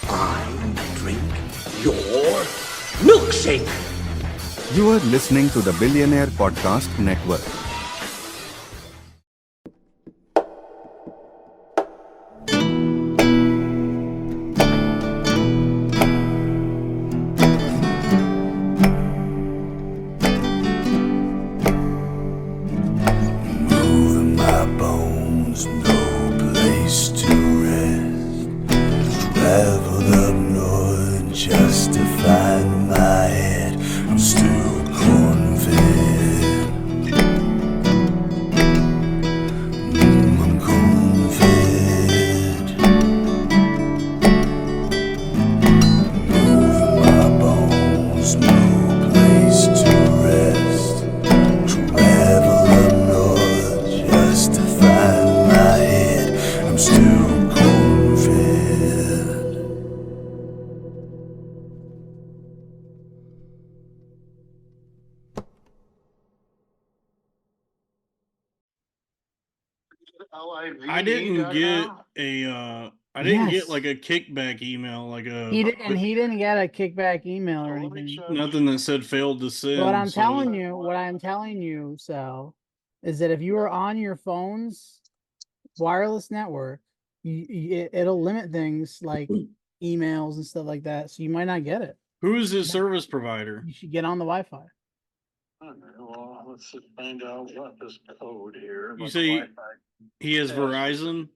I drink your milkshake. You are listening to the Billionaire Podcast Network. Moving my bones, no place to rest. Traveled up north just to find my head. I'm still corn-fed. I'm corn-fed. Moving my bones, no place to rest. Travel up north just to find my head. I'm still corn-fed. I didn't get I didn't get like a kickback email, like He didn't get a kickback email or anything. nothing that said failed to send. What I'm so- telling you, Sal, is that if you are on your phone's wireless network, it'll limit things like emails and stuff like that. So you might not get it. Who is his service provider? You should get on the Wi-Fi. Okay, well, let's just find out what this code here. You what say- the Wi-Fi- He has Yeah. Verizon.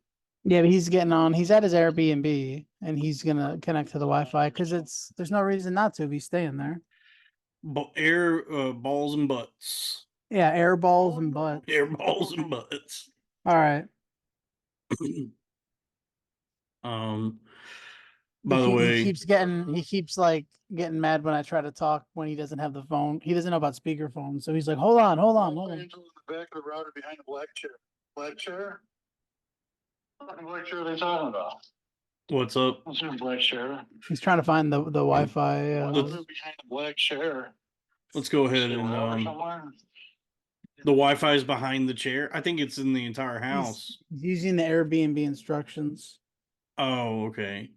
Yeah, but he's getting on. He's at his Airbnb and he's gonna connect to the Wi-Fi because there's no reason not to if he's staying there. Air balls and butts. Yeah, air balls and butt. Air balls and butts. All right. By the way, he keeps like getting mad when I try to talk when he doesn't have the phone. He doesn't know about speakerphone, so he's like, hold on. In the back of the router behind the black chair. Black chair? What black chair are they talking about? what's up? What's your black chair? He's trying to find the Wi-Fi. Router behind the black chair. Let's go ahead Is there a router and somewhere? the Wi-Fi is behind the chair. I think it's in the entire house. He's using the Airbnb instructions. Oh, okay.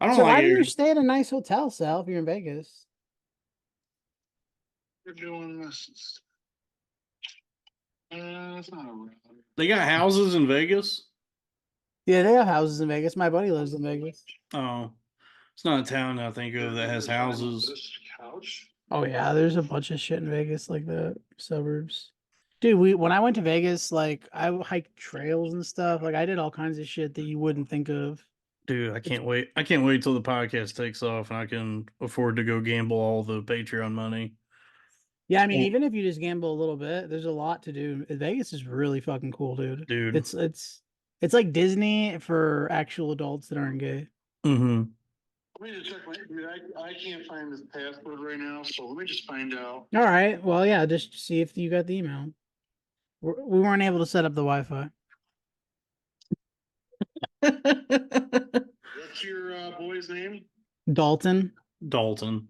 I don't So like why do Air- you stay at a nice hotel, Sal, if you're in Vegas? We're doing this. It's not a router. They got houses in Vegas. Yeah, they have houses in Vegas. My buddy lives in Vegas. Oh, it's not a town I think of that has houses. This couch? Oh yeah, there's a bunch of shit in Vegas like that. Suburbs. Dude, when I went to Vegas, like I hiked trails and stuff. Like I did all kinds of shit that you wouldn't think of. Dude, I can't wait. I can't wait till the podcast takes off and I can afford to go gamble all the Patreon money. Yeah, I mean, Well- even if you just gamble a little bit, there's a lot to do. Vegas is really fucking cool, dude. Dude. It's like Disney for actual adults that aren't gay. Mm-hmm. Let me just check my, dude, I can't find this password right now, so let me just find out. All right. Well, yeah, just see if you got the email. We weren't able to set up the Wi-Fi. What's your boy's name? Dalton. Dalton.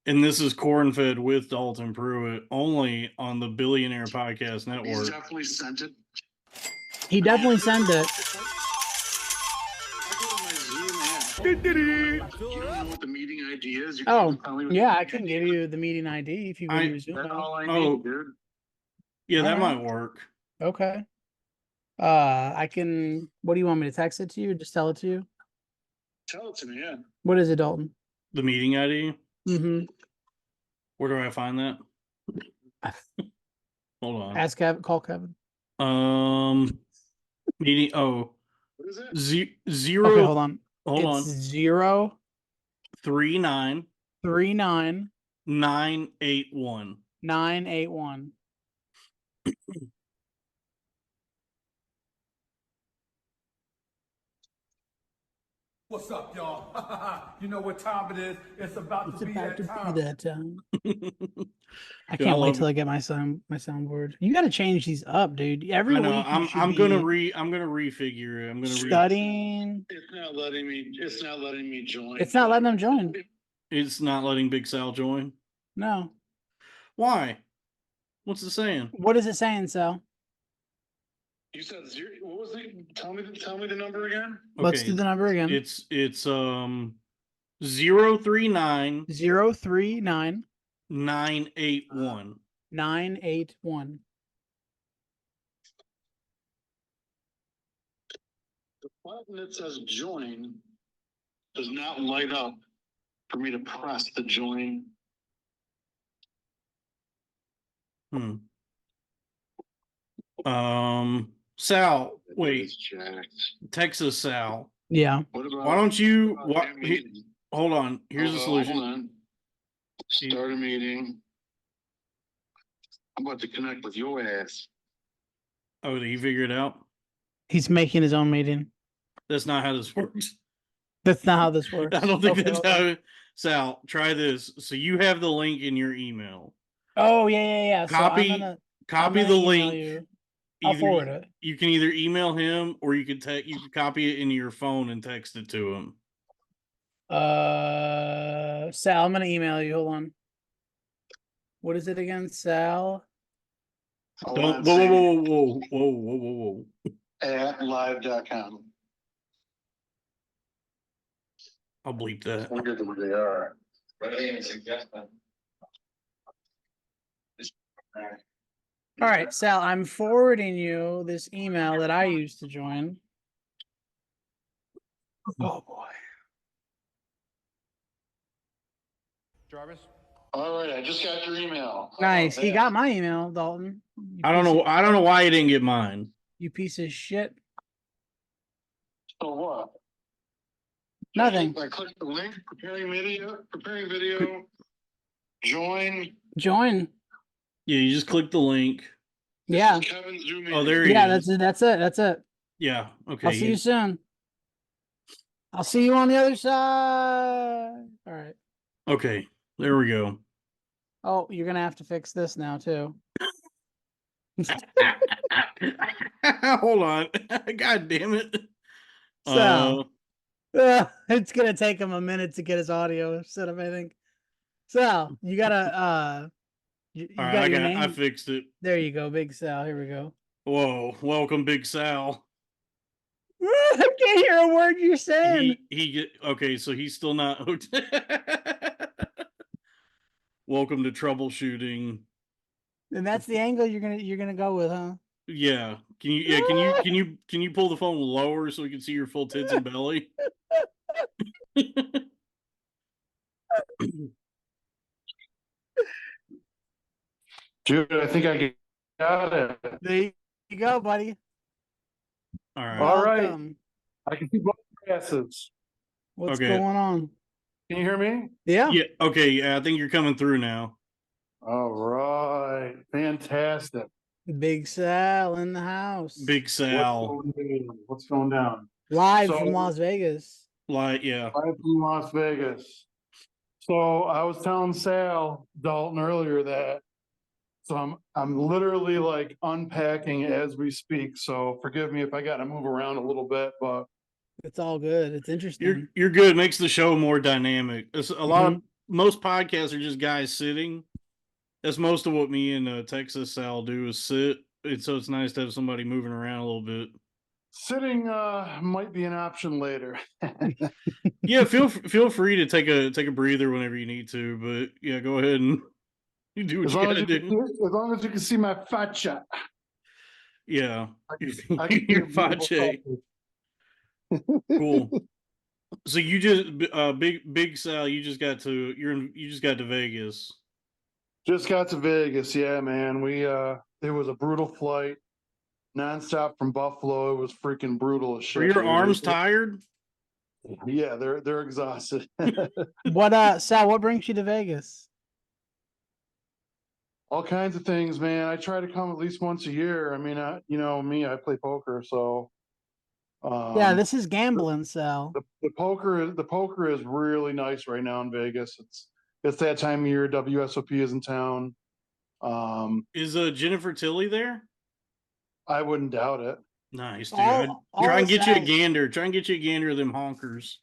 And this is Corn-Fed with Dalton Pruitt, only on the Billionaire Podcast He's Network. definitely sent it. He definitely sent it. I go to my Zoom app. Do you know what the meeting ID is? You Oh, can tell me what yeah, the I can meeting give ID you the meeting ID if you go I- to your is. Zoom. That's app. all I Oh. need, dude. Yeah, that Alright. might work. Okay. I can. What do you want me to text it to you or just tell it to you? Tell it to me, yeah. What is it, Dalton? The meeting ID. Mm-hmm. Where do I find that? Hold on. Ask Kevin. Call Kevin. Meeting. Oh, What is it? zero. Okay, hold on. Hold It's on. 039 39981. 981. What's up, y'all? You know what time it is? It's about It's to be about that to time. be that time. I Dude, I can't wait love- till I get my soundboard. You got to change these up, dude. Every I know. week you I'm should I'm gonna be I'm gonna refigure it. I'm gonna studying. It's not letting me. It's not letting me join. It's not letting them join. It's not letting Big Sal join. No. Why? What's it saying? What is it saying, Sal? You said zero. What was the? Tell me the number again. Let's do the number again. It's 039 039 981. 981. The button that says join does not light up for me to press the join. Sal, wait, It's jacked. Texas Sal. Yeah. What about? Why don't you? what about that meeting? Hold on. Here's the solution. Hold on. Start a meeting. I'm about to connect with your ass. Oh, did he figure it out? He's making his own meeting. That's not how this works. That's not how this works. I don't think Okay, that's hold on. how. Sal, try this. So you have the link in your email. Oh, yeah. Copy- So I'm Copy gonna the email link. you. I'll forward it. You can either email him or you can copy it into your phone and text it to him. Sal, I'm gonna email you. Hold on. What is it again, Sal? Don't. Whoa. At live.com. I'll bleep that. I wonder where they are. All right, Sal, I'm forwarding you this email that I used to join. Oh boy. Jarvis? All right, I just got your email. Nice. He Yeah. got my email, Dalton. You I don't piece know. of- I don't know why you didn't get mine. You piece of shit. So what? Nothing. I click the link, preparing video, join. Join. Yeah, you just click the link. Yeah. Kevin Zoom. Oh, there he Yeah, is. that's it. That's it. Yeah. Okay. I'll see you soon. I'll see you on the other side. All right. Okay. There we go. Oh, you're gonna have to fix this now too. Hold on. God damn it. So it's gonna take him a minute to get his audio set up, I think. So you gotta you all right, got your name. I fixed it. There you go, Big Sal. Here we go. Whoa. Welcome, Big Sal. I can't hear a word you're saying. Okay, so he's still not hooked. Welcome to troubleshooting. And that's the angle you're gonna go with, huh? Yeah. Can you pull the phone lower so we can see your full tits and belly? Dude, I think I got it. There you go, buddy. All right. All right. Welcome. I can see both passes. What's Okay. going on? Can you hear me? Yeah. Yeah. Okay. Yeah, I think you're coming through now. All right. Fantastic. Big Sal in the house. Big Sal. What's going down? Live So- from Las Vegas. Yeah. I'm from Las Vegas. So I was telling Sal Dalton earlier that I'm literally like unpacking as we speak. So forgive me if I got to move around a little bit, but It's all good. It's interesting. You're good. It makes the show more dynamic. It's a lot Mm-hmm. of most podcasts are just guys sitting. That's most of what me and Texas Sal do is sit. So it's nice to have somebody moving around a little bit. sitting might be an option later. Yeah, feel free to take a breather whenever you need to, but yeah, go ahead and you do what As you long as gotta you, can do. see, as long as you can see my facha. Yeah, I can your see a beautiful fache. Cool. So you just big Sal, you just got to Vegas. Just got to Vegas, yeah, man. It was a brutal flight, nonstop from Buffalo. It was freaking brutal as shit. Are your dude. arms tired? Yeah, they're exhausted. What Sal, what brings you to Vegas? All kinds of things, man. I try to come at least once a year. I mean, you know me, I play poker, so Yeah, this is gambling, Sal. the poker is really nice right now in Vegas. It's that time of year. WSOP is in town. Is Jennifer Tilly there? I wouldn't doubt it. Nice, dude. All Try and get you a Sal's- gander. Try and get you a gander of them honkers.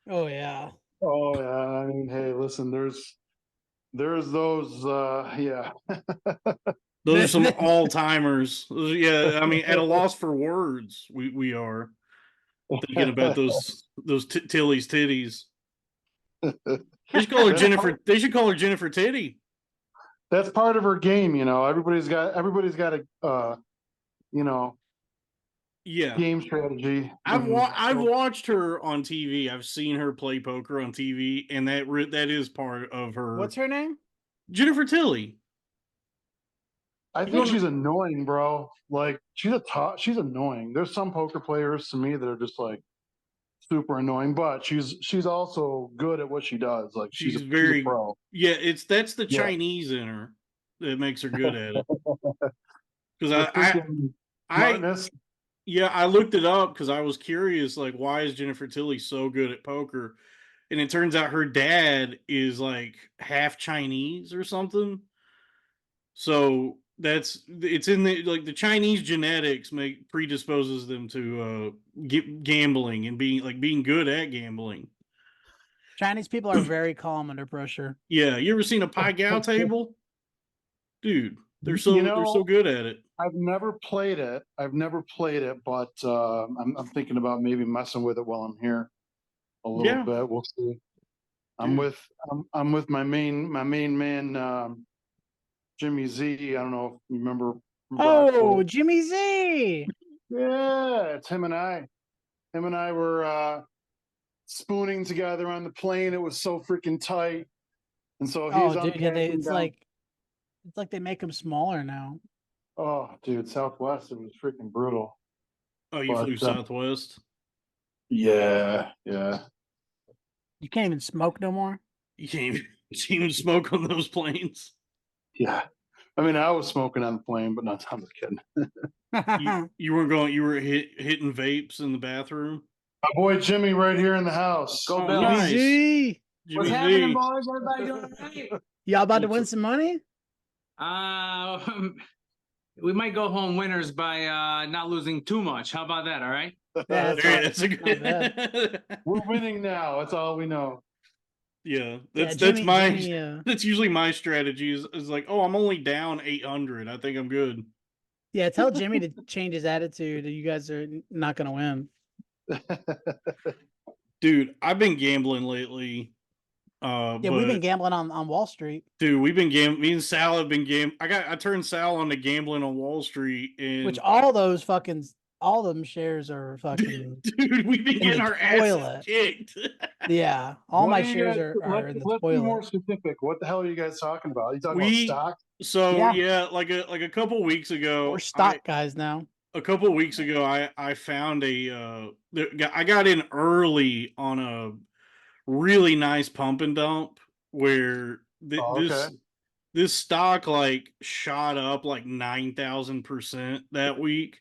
Oh yeah. Oh yeah, I mean, hey, listen, there's those, yeah. Those are some all timers. Yeah, I mean, at a loss for words, we are thinking about those Tilly's titties. They should call her Jennifer. They should call her Jennifer Titty. That's part of her game, you know. Everybody's got a you know, Yeah, game strategy. I've watched her on TV. I've seen her play poker on TV, and that is part of her. What's her name? Jennifer Tilly. I think she's annoying, bro. Like she's annoying. There's some poker players to me that are just like super annoying, but she's also good at what she does. Like she's a pro. Yeah, that's the Chinese in her that makes her good at it. Because I looked it up because I was curious, like, why is Jennifer Tilly so good at poker? And it turns out her dad is like half Chinese or something. So it's in the Chinese genetics predisposes them to gambling and being good at gambling. Chinese people are very calm under pressure. Yeah, you ever seen a Pai Gow table? Dude, they're so good at it. I've never played it, but I'm thinking about maybe messing with it while I'm here a little bit. We'll see. I'm with my main man, Jimmy Z. I don't know if you remember. Oh, Jimmy Z. Yeah, it's him and I. Him and I were spooning together on the plane. It was so freaking tight, and so he's it's like they make them smaller now. Oh, dude, Southwest, it was freaking brutal. Oh, you flew Southwest? Yeah. You can't even smoke no more? You can't even smoke on those planes? Yeah. I mean, I was smoking on the plane, but not. I'm just kidding. You weren't going. You were hitting vapes in the bathroom. My boy Jimmy, right here in the house. Go Bills! Nice. Jimmy What's happening, boys? Everybody doing right? Y'all about to win some money? We might go home winners by not losing too much. How about that? All right. Yeah, that's a good. We're winning now. That's all we know. Yeah, that's usually my strategy is like, oh, I'm only down 800. I think I'm good. Yeah, tell Jimmy to change his attitude. You guys are not going to win. Dude, I've been gambling lately. We've been gambling on Wall Street. Dude, we've been gambling. Me and Sal have been gambling. I turned Sal on to gambling on Wall Street, and which all them shares are fucking. Dude, we've been getting our asses kicked. Yeah, all my shares are in the toilet. Let's be more specific. What the hell are you guys talking about? Are you talking about stock? So like a couple weeks ago, we're stock guys now. A couple of weeks ago, I found I got in early on a really nice pump and dump where this stock like shot up like 9,000% that week.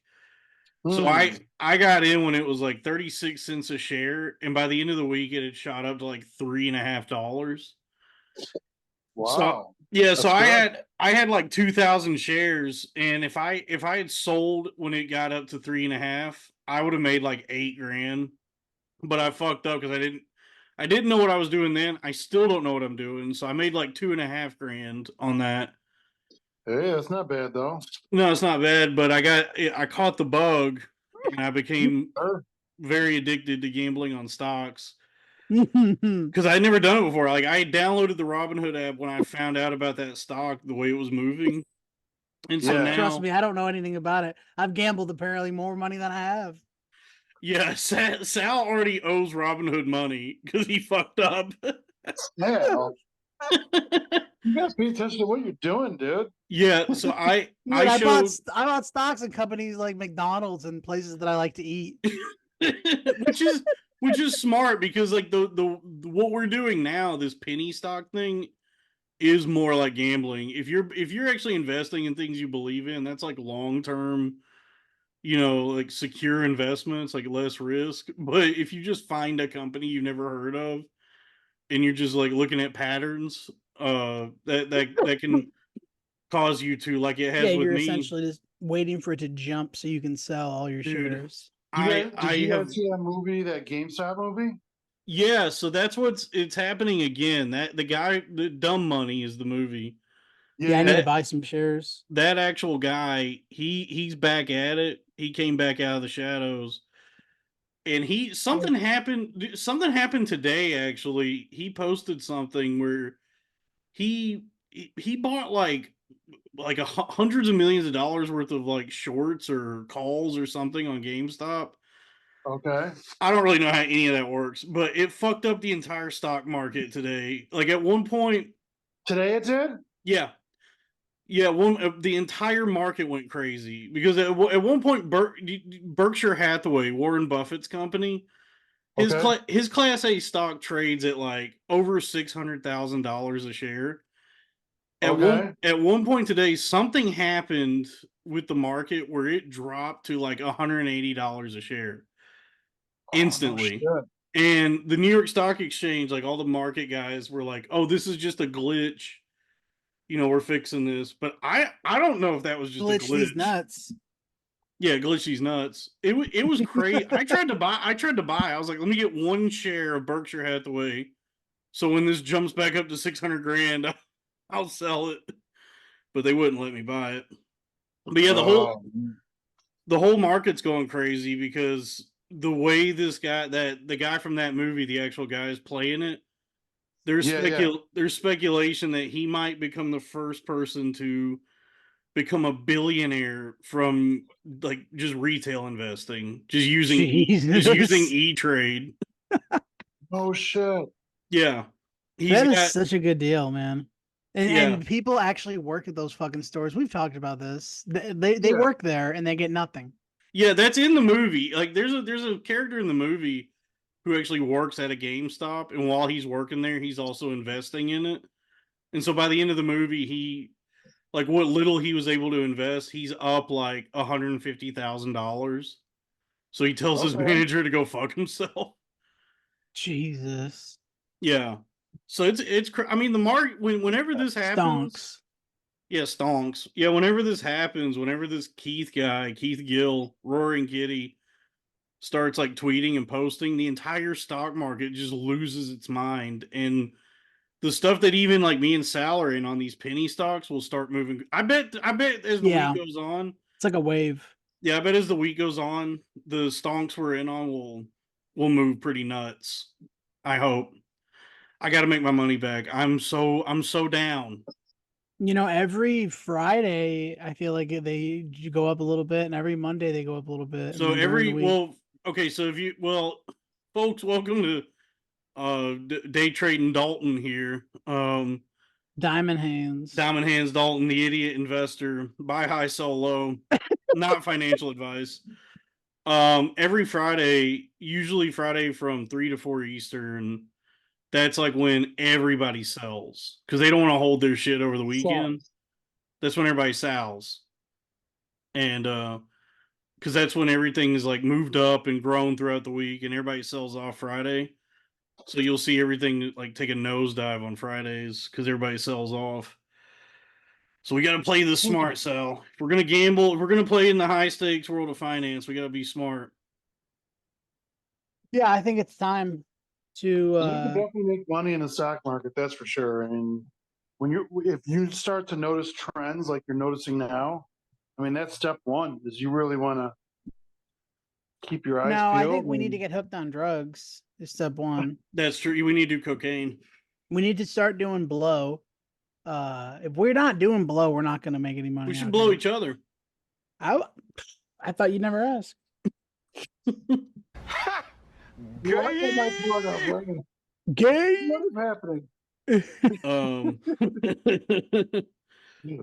So I got in when it was like 36 cents a share, and by the end of the week it had shot up to like $3.50. Wow. So I had like 2,000 shares, and if I had sold when it got up to 3.5, I would have made like $8,000. But I fucked up because I didn't know what I was doing then. I still don't know what I'm doing, so I made like $2,500 on that. Hey, that's not bad though. No, it's not bad, but I caught the bug, and I became very addicted to gambling on stocks. Because I'd never done it before. Like, I downloaded the Robinhood app when I found out about that stock, the way it was moving. And so now, trust me, I don't know anything about it. I've gambled apparently more money than I have. Yeah, Sal already owes Robinhood money because he fucked up. Yeah. You guys pay attention to what you're doing, dude. Yeah, so I bought stocks in companies like McDonald's and places that I like to eat. which is smart because like the what we're doing now, this penny stock thing, is more like gambling. If you're actually investing in things you believe in, that's like long term, like secure investments, like less risk. But if you just find a company you've never heard of and you're just like looking at patterns, that can cause you to, like it has with me. You're essentially just waiting for it to jump so you can sell all your shares. Did you guys see that movie, that GameStop movie? Yeah, so it's happening again. That the guy, the Dumb Money is the movie. Yeah, I need to That- buy some shares. That actual guy, he's back at it. He came back out of the shadows. And something happened today actually. He posted something where he bought like hundreds of millions of dollars worth of like shorts or calls or something on GameStop. Okay. I don't really know how any of that works, but it fucked up the entire stock market today. Like at one point, Today it did? yeah, yeah, the entire market went crazy because at one point Berkshire Hathaway, Warren Buffett's company, Okay. his Class A stock trades at like over $600,000 a share. Okay. At one point today, something happened with the market where it dropped to like $180 a share Oh, no instantly. shit. And the New York Stock Exchange, like all the market guys were like, "Oh, this is just a glitch. You know, we're fixing this." But I don't know if that was just a Glitch these glitch. nuts. Yeah, glitch these nuts. It was crazy. I tried to buy. I was like, let me get one share of Berkshire Hathaway. So when this jumps back up to 600 grand, I'll sell it. But they wouldn't let me buy it. But yeah, the whole market's going crazy because the way the guy from that movie, the actual guy is playing it, there's speculation that he might become the first person to become a billionaire from like just retail investing, just using Jesus. E-Trade. Oh shit. Yeah. That is such a good deal, man. Yeah. And people actually work at those fucking stores. We've talked about this. They Yeah. work there and they get nothing. Yeah, that's in the movie. Like there's a character in the movie who actually works at a GameStop, and while he's working there, he's also investing in it. And so by the end of the movie, like what little he was able to invest, he's up like $150,000. So he tells his Okay. manager to go fuck himself. Jesus. Yeah. So I mean the market whenever this happens, Stonks. yeah, stonks. Yeah, whenever this happens, whenever this Keith Gill, Roaring Kitty starts like tweeting and posting, the entire stock market just loses its mind, and the stuff that even like me and Sal are in on these penny stocks will start moving. I bet as the Yeah. week goes on. It's like a wave. Yeah, I bet as the week goes on, the stonks we're in on will move pretty nuts. I hope. I got to make my money back. I'm so down. You know, every Friday I feel like they go up a little bit, and every Monday they go up a little bit. So and then during the week, okay, so folks, welcome to day trading Dalton here. Diamond Hands. Diamond Hands Dalton, the idiot investor, buy high, sell low, not financial advice. Every Friday, usually Friday from 3 to 4 Eastern, that's like when everybody sells because they don't want to hold their shit over the weekend. That's when everybody sells. And because that's when everything is like moved up and grown throughout the week, and everybody sells off Friday. So you'll see everything like take a nosedive on Fridays because everybody sells off. So we got to play this smart, Sal. If we're gonna gamble, if we're gonna play in the high stakes world of finance, we got to be smart. Yeah, I think it's time to. You can definitely make money in the stock market, that's for sure. I mean, if you start to notice trends like you're noticing now, I mean that's step one. Is you really want to keep your eyes No, peeled. I think we need to get hooked on drugs. Is step one. That's true. We need to do cocaine. We need to start doing blow. If we're not doing blow, we're not going to make any money. We should out blow here. each other. I thought you'd never ask. Gay. What is happening?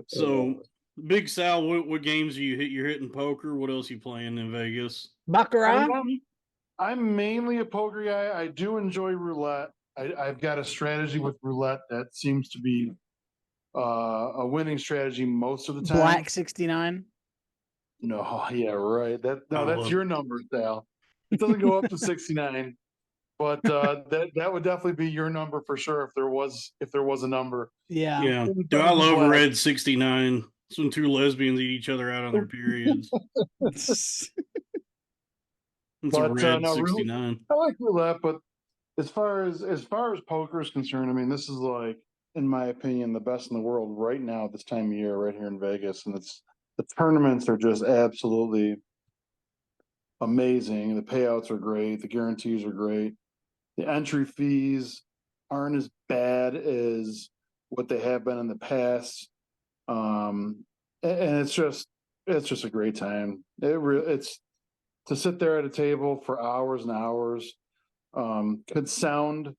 So Big Sal, what games are you're hitting poker? What else are you playing in Vegas? Baccarat. I'm mainly a poker guy. I do enjoy roulette. I've got a strategy with roulette that seems to be a winning strategy most of the time. Black 69. No, yeah, right. That's your number, Sal. It doesn't go up to 69, but that would definitely be your number for sure if there was a number. Yeah. Yeah. Do I love Red 69? It's when two lesbians eat each other out on their periods. It's a Red 69. I like roulette, but as far as poker is concerned, I mean, this is like in my opinion, the best in the world right now at this time of year, right here in Vegas, and it's the tournaments are just absolutely amazing. The payouts are great. The guarantees are great. The entry fees aren't as bad as what they have been in the past. And it's just a great time. It's to sit there at a table for hours and hours. Could sound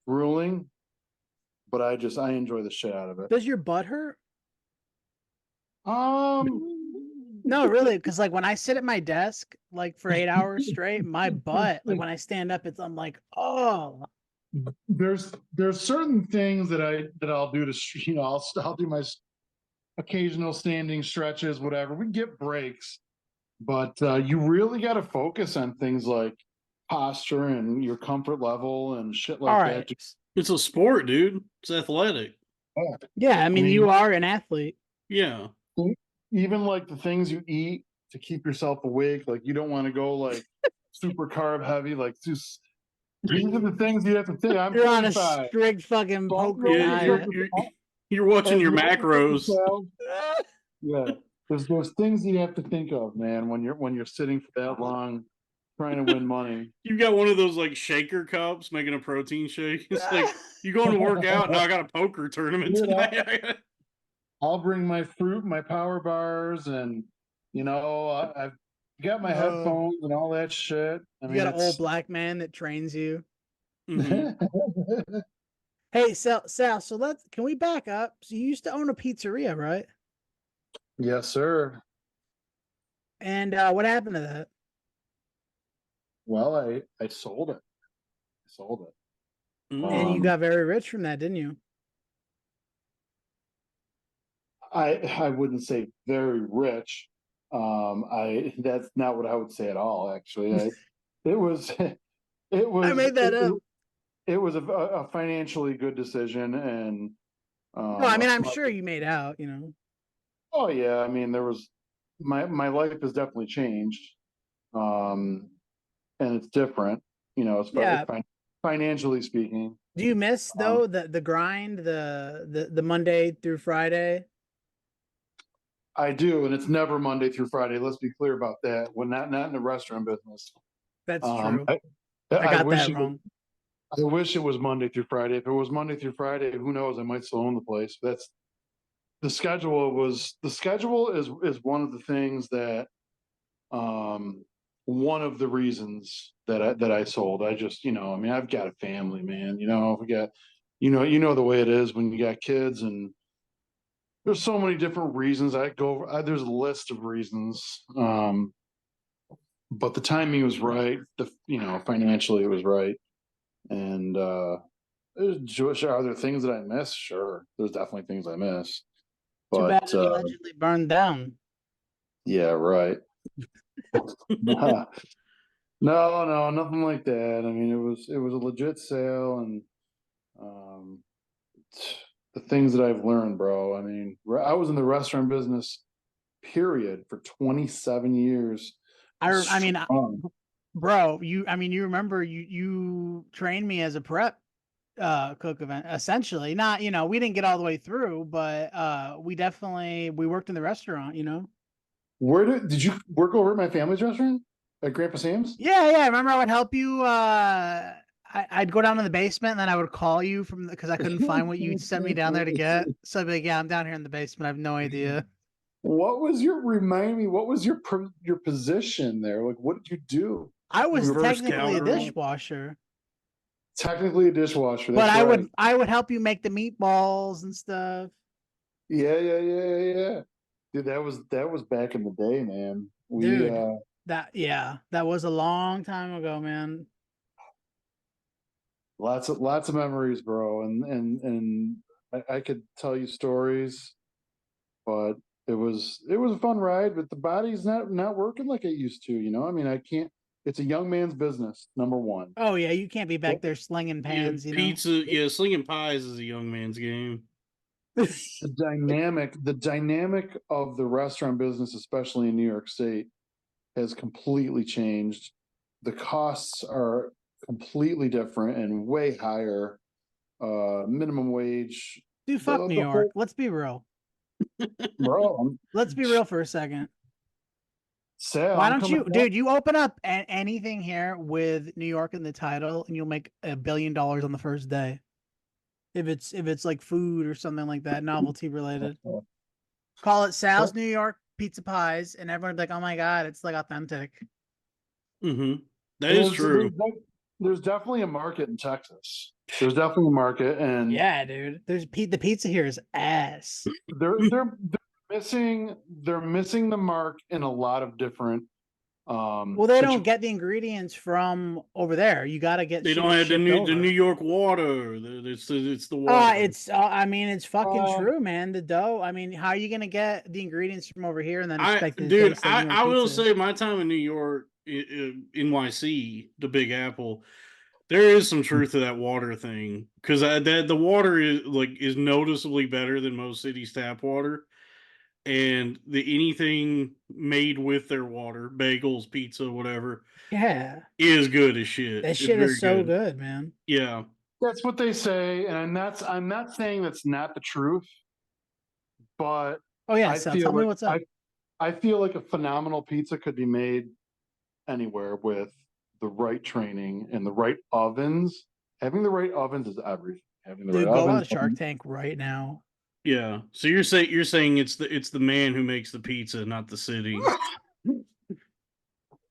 grueling, but I enjoy the shit out of it. Does your butt hurt? No, really, because like when I sit at my desk like for 8 hours straight, my butt, like when I stand up, I'm like, oh. there's certain things that I'll do to I'll do my occasional standing stretches, whatever. We get breaks, but you really got to focus on things like posture and your comfort level and shit like All that. right. It's a sport, dude. It's athletic. Yeah, I mean, you are an athlete. Yeah. Even like the things you eat to keep yourself awake, like you don't want to go like super carb heavy, like just these are the things you have to think. I'm You're on a 45. strict fucking poker Yeah, diet. you're watching As your you macros. yourself, yeah, there's things you have to think of, man, when you're sitting for that long trying to win money. You've got one of those like shaker cups making a protein shake. It's like you going to work out. Now I got a poker tournament Dude, tonight. I'll bring my fruit, my power bars, and I've got my headphones and all that shit. I You mean, got an old black man that trains you. Mhm. Hey, Sal, so can we back up? So you used to own a pizzeria, right? Yes, sir. And what happened to that? Well, I sold it. And you got very rich from that, didn't you? I wouldn't say very rich. That's not what I would say at all. Actually, it was I made that up. It was a financially good decision, and No, I a mean, I'm smart- sure you made out, you know. Oh yeah, I mean, there was my life has definitely changed, and it's different, as far Yeah. as financially speaking. Do you miss though the grind, the Monday through Friday? I do, and it's never Monday through Friday. Let's be clear about that. When not in the restaurant business. That's true. I I wish got that it was- wrong. I wish it was Monday through Friday. If it was Monday through Friday, who knows? I might still own the place. That's the schedule is one of the things that one of the reasons that I sold. I just, I mean, I've got a family, man. We got the way it is when you got kids, and there's so many different reasons. There's a list of reasons. But the timing was right. Financially it was right. And are there things that I miss? Sure. There's definitely things I miss. Too bad But it allegedly burned down. yeah, right. No, nothing like that. I mean, it was a legit sale, and the things that I've learned, bro. I mean, I was in the restaurant business, period, for 27 years. I mean, Strong. bro, you remember you trained me as a prep cook event, essentially. Not, we didn't get all the way through, but we worked in the restaurant, Where did you work over at my family's restaurant at Grandpa Sam's? Yeah, I remember I would help you. I'd go down in the basement, and then I would call you because I couldn't find what you sent me down there to get. So I'd be like, yeah, I'm down here in the basement. I have no idea. Remind me, what was your position there? Like, what did you do? I was Reverse technically a counter. dishwasher, Technically a dishwasher. but That's right. I would help you make the meatballs and stuff. Yeah. Dude, that was back in the day, man. Dude. That was a long time ago, man. Lots of memories, bro. And I could tell you stories, but it was a fun ride, but the body's not working like it used to, I mean, I can't. It's a young man's business, number one. Oh yeah, you can't be back there slinging pans, Pizza, slinging pies is a young man's game. The dynamic of the restaurant business, especially in New York State, has completely changed. The costs are completely different and way higher. Minimum wage Dude, fuck New the York. whole- Let's be real. Bro, Let's be real for a second. Sal, Why I'm don't coming you, back. dude? You open up anything here with New York in the title, and you'll make $1 billion on the first day. If it's like food or something like that, novelty related. Call it Sal's New York Pizza Pies, and everyone's like, "Oh my god, it's like authentic." Mm-hmm. That is true. There's definitely a market in Texas. There's definitely a market, and Yeah, dude. There's the pizza here is ass. they're missing the mark in a lot of different Well, they don't get the ingredients from over there. You got to get. They shit don't have the shipped over. New York water. It's the water. I mean, it's fucking true, man. The dough. I mean, how are you gonna get the ingredients from over here and then expect it to taste like New York I will pizza? say my time in New York, NYC, the Big Apple, there is some truth to that water thing because that the water is noticeably better than most cities' tap water, and anything made with their water, bagels, pizza, whatever, Yeah, is good as shit. that It's shit very is so good. good, man. Yeah. That's what they say, and I'm not saying that's not the truth, but Oh yeah, I so feel tell me like what's up. I feel like a phenomenal pizza could be made anywhere with the right training and the right ovens. Having the right ovens is everything. Having the Dude, right go on ovens. Shark Tank right now. Yeah. So you're saying it's the man who makes the pizza, not the city.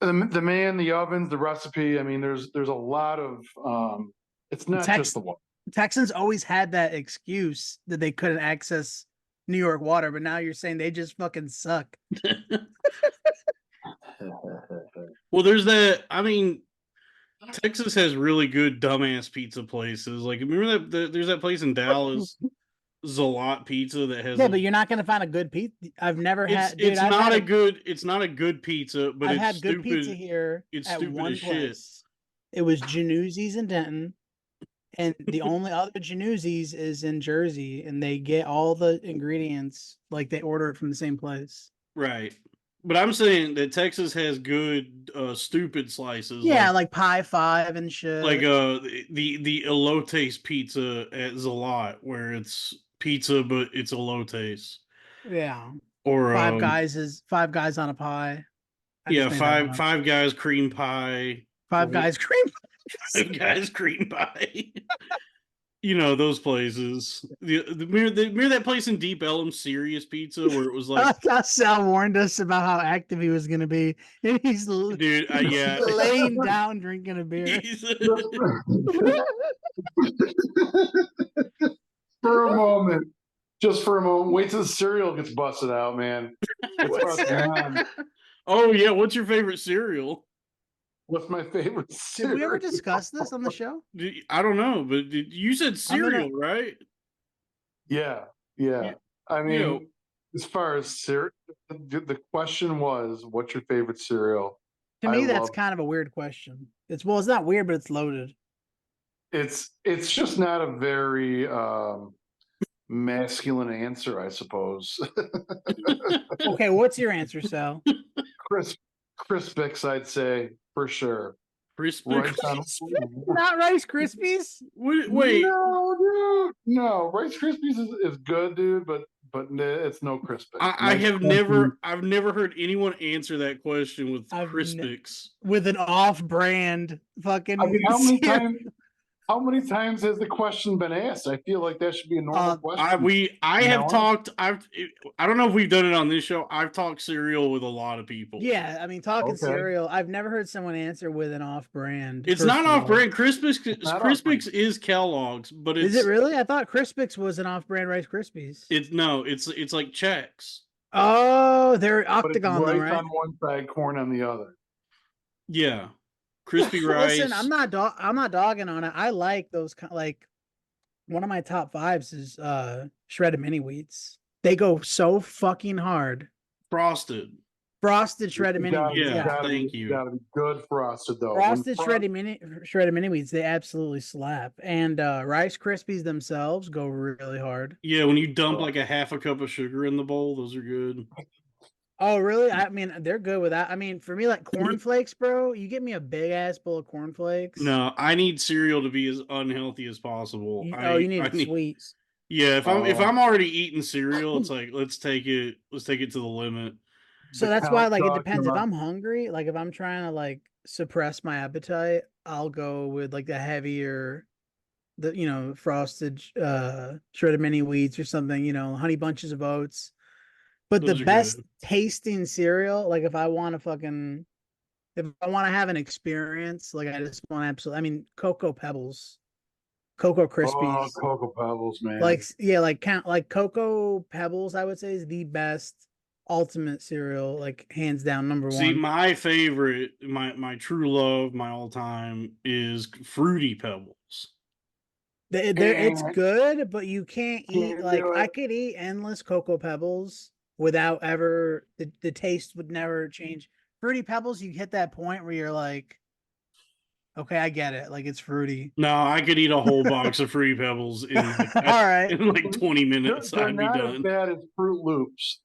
The man, the ovens, the recipe. I mean, there's a lot of it's not just the one. Texans always had that excuse that they couldn't access New York water, but now you're saying they just fucking suck. Well, there's that. I mean, Texas has really good dumbass pizza places. Like, remember there's that place in Dallas, Zalot Pizza, that has. Yeah, but you're not gonna find a good pizza. I've never had. Dude, It's I've not had it's not a good pizza, but I've it's had stupid. good pizza here It's at stupid one as shit. place. It was Januzzi's in Denton, and the only other Januzzi's is in Jersey, and they get all the ingredients like they order it from the same place. Right. But I'm saying that Texas has good stupid slices. Yeah, like Pie 5 and shit. Like the elotes pizza at Zalot, where it's pizza but it's elotes. Yeah. Or Five Guys on a pie. I yeah, just made that one up. Five Guys cream pie. Five Guys cream. Five Guys cream pie. You know those places. Remember that place in Deep Ellum, Serious Pizza, where it was like Sal warned us about how active he was going to be, and he's dude, yeah, laying down drinking a beer. For a moment, just for a moment, wait till the cereal gets busted out, man. It's about time. Oh yeah, what's your favorite cereal? What's my favorite Did cereal? we ever discuss this on the show? I don't know, but you said cereal, right? Yeah. I mean, You know, as far as cereal, the question was, "What's your favorite cereal?" To me, I that's love- kind of a weird question. It's not weird, but it's loaded. It's just not a very masculine answer, I suppose. Okay, what's your answer, Sal? Crispix, I'd say for sure. Crispix. Not Rice Krispies? Wait, No, Rice Krispies is good, dude, but it's no Crispix. I've never heard anyone answer that question with Crispix. With an off-brand fucking. I mean, how many times has the question been asked? I feel like that should be a normal question. I don't know if we've done it on this show. I've talked cereal with a lot of people. Yeah, I mean, talking cereal, I've never heard someone answer with an off-brand. It's not off-brand. Crispix is Kellogg's, but is it really? I thought Crispix was an off-brand Rice Krispies. It's like Chex. Oh, they're octagon, right, though, right? on one side, corn on the other. Yeah, crispy rice. Listen, I'm not dogging on it. I like those like. One of my top 5s is shredded mini wheats. They go so fucking hard. Frosted Shredded mini wheats. Yeah, thank you. Gotta be good frosted though. Frosted shredded mini wheats. They absolutely slap. And Rice Krispies themselves go really hard. Yeah, when you dump like a half a cup of sugar in the bowl, those are good. Oh, really? I mean, they're good with that. I mean, for me, like cornflakes, bro, you get me a big ass bowl of cornflakes. No, I need cereal to be as unhealthy as possible. You need sweets. Yeah, if I'm already eating cereal, it's like let's take it to the limit. So The that's why, Count like, it depends. If Chocula. I'm hungry, like if I'm trying to like suppress my appetite, I'll go with like the heavier, frosted shredded mini wheats or something, honey bunches of oats. But the Those are best good. tasting cereal, like if I want to if I want to have an experience, like I just want absolutely, I mean, Cocoa Pebbles, Cocoa Oh, Krispies, Cocoa Pebbles, like man. yeah, like Cocoa Pebbles, I would say is the best ultimate cereal, like hands down number See, one. my favorite, my true love, my all time is Fruity Pebbles. It's good, but you can't eat, Can't like do I it. could eat endless Cocoa Pebbles without ever the taste would never change. Fruity Pebbles, you hit that point where you're like, okay, I get it, like it's fruity. No, I could eat a whole box of Fruity Pebbles in like All right. in like 20 They're, minutes. they're I'd be not as done. bad as Fruit Loops.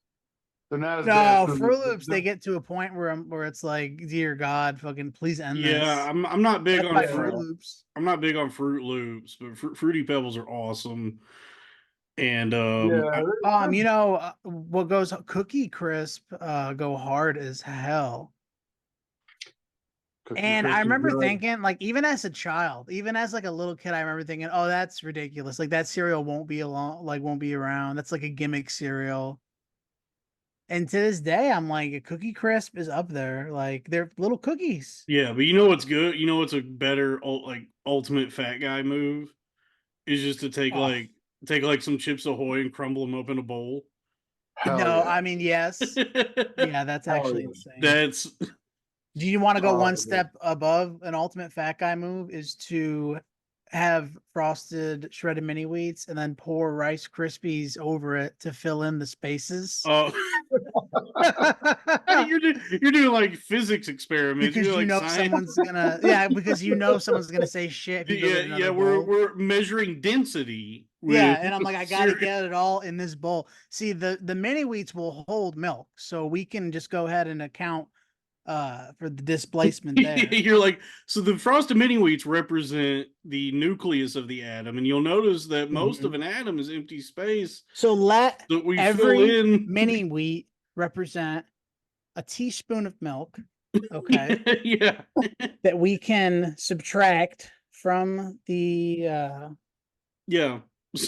They're not as bad as No, Fruit Fruit Loops. Loops, they get to a point where it's like, dear God, fucking please end Yeah, this. I'm not big That's on my Yeah. Fruit fruit. Loops. I'm not big on Fruit Loops, but Fruity Pebbles are awesome. And Yeah. What goes Cookie Crisp go hard as hell. Cookie And I Crisp is remember good. thinking, like, even as a child, even as like a little kid, I remember thinking, oh, that's ridiculous. Like that cereal won't be around. That's like a gimmick cereal. And to this day, I'm like, a Cookie Crisp is up there. Like they're little cookies. yeah, but you know what's good? You know what's a better like ultimate fat guy move is just to Oh, take like some Chips Ahoy and crumble them up in a bowl. Hell no, yeah. I mean, yes. Yeah, that's Hell actually yeah. insane. That's Do you want to go one Oh, yeah. step above an ultimate fat guy move is to have frosted shredded mini wheats and then pour Rice Krispies over it to fill in the spaces? oh. You're doing like physics experiments. You're Because like science. because someone's gonna say shit if you go Yeah, get yeah. another We're bowl. we're measuring density Yeah, with and I'm like, I gotta cereal. get it all in this bowl. See, the mini wheats will hold milk, so we can just go ahead and account for the displacement there. You're like, so the frosted mini wheats represent the nucleus of the atom, and you'll notice that most of Mhm. an atom is empty space So let that we fill every in. mini wheat represent a teaspoon of milk, okay, Yeah, that we can subtract from yeah. the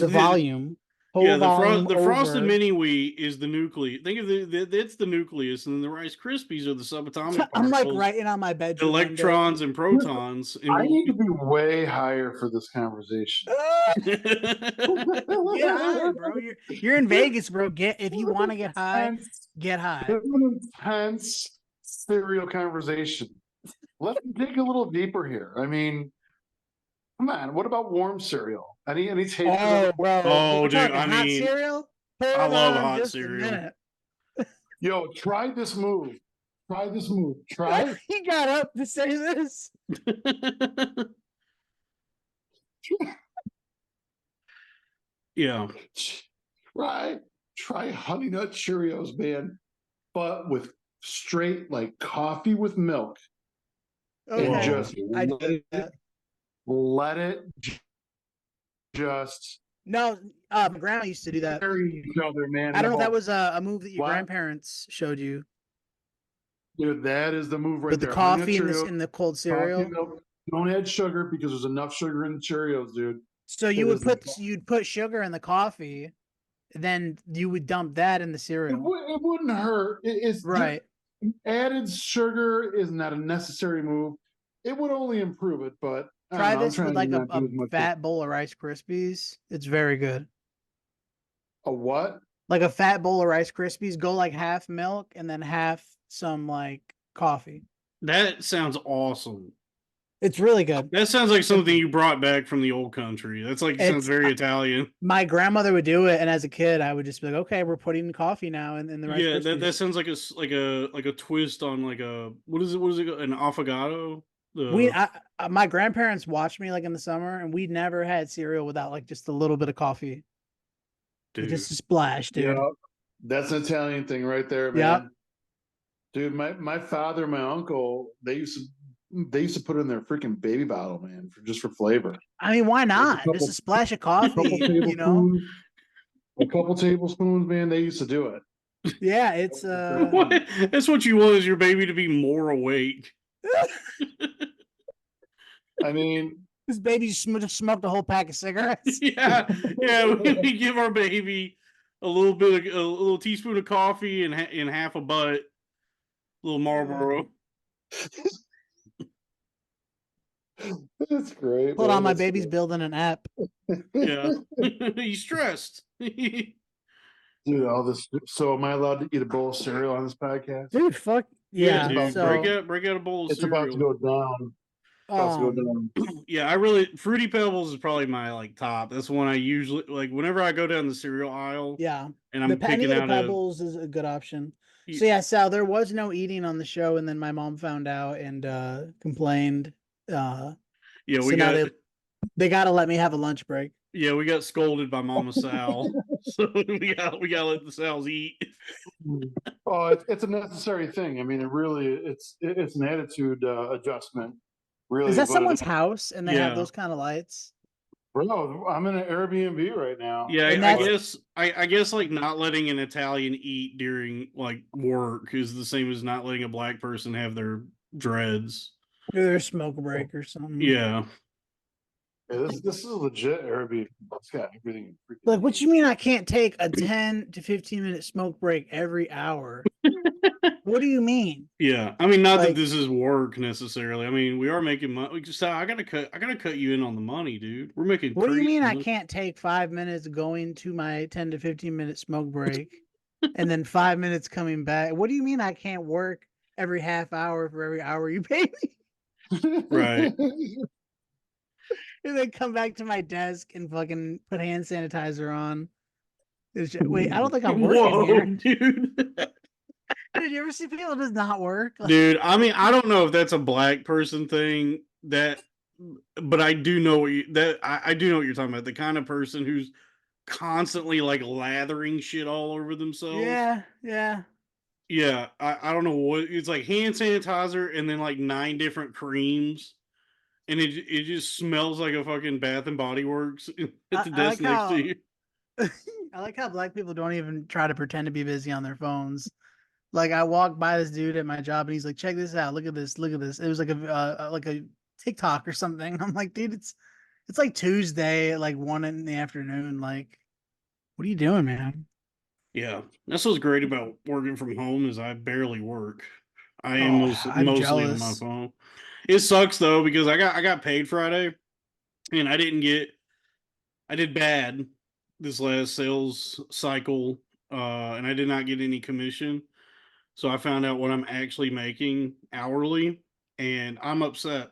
volume, Yeah, whole volume the frosted over. mini wheat is the nucleus. Think of it's the nucleus, and then the Rice Krispies are the subatomic I'm like particles, writing on my bedroom window. electrons and protons. I And need to be way higher for this conversation. Get high, bro. You're in Vegas, bro. If you want to get high, Intense- get high. This is an intense serial conversation. Let's dig a little deeper here. I mean, come on. What about warm cereal? Any taste? Oh, bro. Oh, We're dude, talking I hot mean, cereal? I Hold love on hot just a cereal. minute. Yo, try this move. Try this move. Try. He got up to say this. Yeah, Try Honey Nut Cheerios, man, but with straight like coffee with milk, and Okay. just I did that. let it just No, my grandma used to do that. carry each other, man. I don't know if that was a move that your What? grandparents showed you. Dude, that is the move right With the there. Honey Nut coffee Cheerios, in the cold coffee, cereal. milk. Don't add sugar because there's enough sugar in the Cheerios, dude. So you'd put sugar in the coffee, then you would dump that in the cereal. It wouldn't hurt. It's Right. added sugar is not a necessary move. It would only improve it, but I Try don't know, I'm this with trying like to a, not do as a much. fat bowl of Rice Krispies. It's very good. A what? Like a fat bowl of Rice Krispies, go like half milk and then half some like coffee. that sounds awesome. It's really good. That sounds like something you brought back from the old country. That's like sounds very Italian. My grandmother would do it, and as a kid, I would just be like, "Okay, we're putting coffee now in the Rice Yeah, Krispies." that sounds like a twist on like a what is it? What is it? An affogato? My grandparents watched me like in the summer, and we never had cereal without like just a little bit of coffee, Dude. just a splash, dude. Yeah, that's an Italian thing right there, man. Yep. Dude, my father, my uncle, they used to put it in their freaking baby bottle, man, for flavor. I mean, why not? couple- Just a splash of Couple coffee, you know? tablespoons, A couple tablespoons, man, they used to do it. Yeah, it's What? That's what you want is your baby to be more awake. I mean, this baby smoked a whole pack of cigarettes. Yeah, we give our baby a little teaspoon of coffee and half a butt, a little Marlboro. that's great. Hold man. on, my That's baby's great. building an app. Yeah, he's stressed. Dude, all this. So, am I allowed to eat a bowl of cereal on this podcast? Dude, fuck Yeah, yeah. dude, So break out a bowl of It's about to cereal. go down. About to go down. Yeah, Fruity Pebbles is probably my like top. That's one I usually like whenever I go down the cereal aisle. yeah. And I'm picking the out Pebbles is a good option. So yeah, Sal, there was no eating on the show, and then my mom found out and complained. Yeah, So we now got they got to let me have a lunch break. Yeah, we got scolded by Mama Sal. So we gotta let the Sals eat. Oh, it's a necessary thing. I mean, it's an attitude adjustment. Really, Is that but someone's house and they have Yeah. those kind of lights? Bro, I'm in an Airbnb right now. Yeah, And I guess like not letting an Italian eat during like work is the same as not letting a black person have their dreads. Or their smoke break or something. Yeah. Yeah, this is a legit Airbnb. It's got everything. Like, what you mean I can't take a 10 to 15 minute smoke break every hour? What do you mean? Yeah. I mean, not that Like- this is work necessarily. I mean, we are making money. I gotta cut you in on the money, dude. We're making What do you mean I money. can't take 5 minutes going to my 10 to 15 minute smoke break and then 5 minutes coming back? What do you mean I can't work every half hour for every hour you pay me? Right. And then come back to my desk and fucking put hand sanitizer on. Wait, I don't think I'm working Whoa, here. dude. Did you ever see people that does not work? Like, Dude, I mean, I don't know if that's a black person thing but I do know I do know what you're talking about. The kind of person who's constantly like lathering shit all over themselves. yeah. Yeah, I don't know what it's like hand sanitizer and then like 9 different creams. And it just smells like a fucking Bath and Body Works at the desk next to you. I like how black people don't even try to pretend to be busy on their phones. Like I walked by this dude at my job and he's like, "Check this out. Look at this. Look at this." It was like a TikTok or something. I'm like, dude, it's like Tuesday at like 1 in the afternoon. Like, what are you doing, man? Yeah, that's what's great about working from home is I barely work. I am I'm mostly jealous. on my phone. It sucks though because I got paid Friday, and I did bad this last sales cycle, and I did not get any commission. So I found out what I'm actually making hourly, and I'm upset.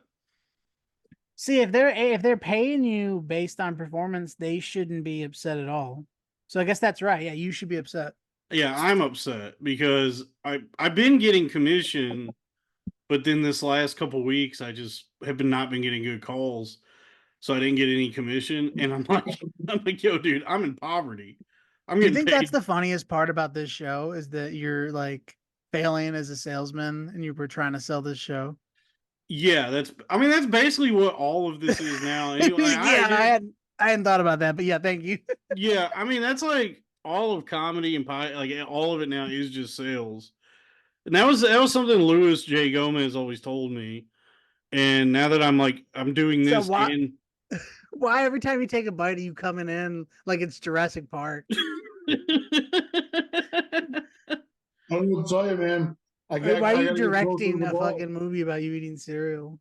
See, if they're paying you based on performance, they shouldn't be upset at all. So I guess that's right. Yeah, you should be upset. Yeah, I'm upset because I've been getting commission, but then this last couple weeks I just have not been getting good calls, so I didn't get any commission. And I'm like, yo, dude, I'm in poverty. I'm Do you getting think paid. that's the funniest part about this show is that you're like failing as a salesman and you were trying to sell this show? Yeah, that's basically what all of this is now. Anyway, I hadn't thought about that, but yeah, thank you. yeah, I mean that's like all of comedy and like all of it now is just sales. And that was something Louis J. Gomez always told me. And now that I'm doing So this why every time you take a bite, are you coming in like it's Jurassic Park? I don't know what to tell you, man. Why are you I gotta get closer directing to the a ball. fucking movie about you eating cereal?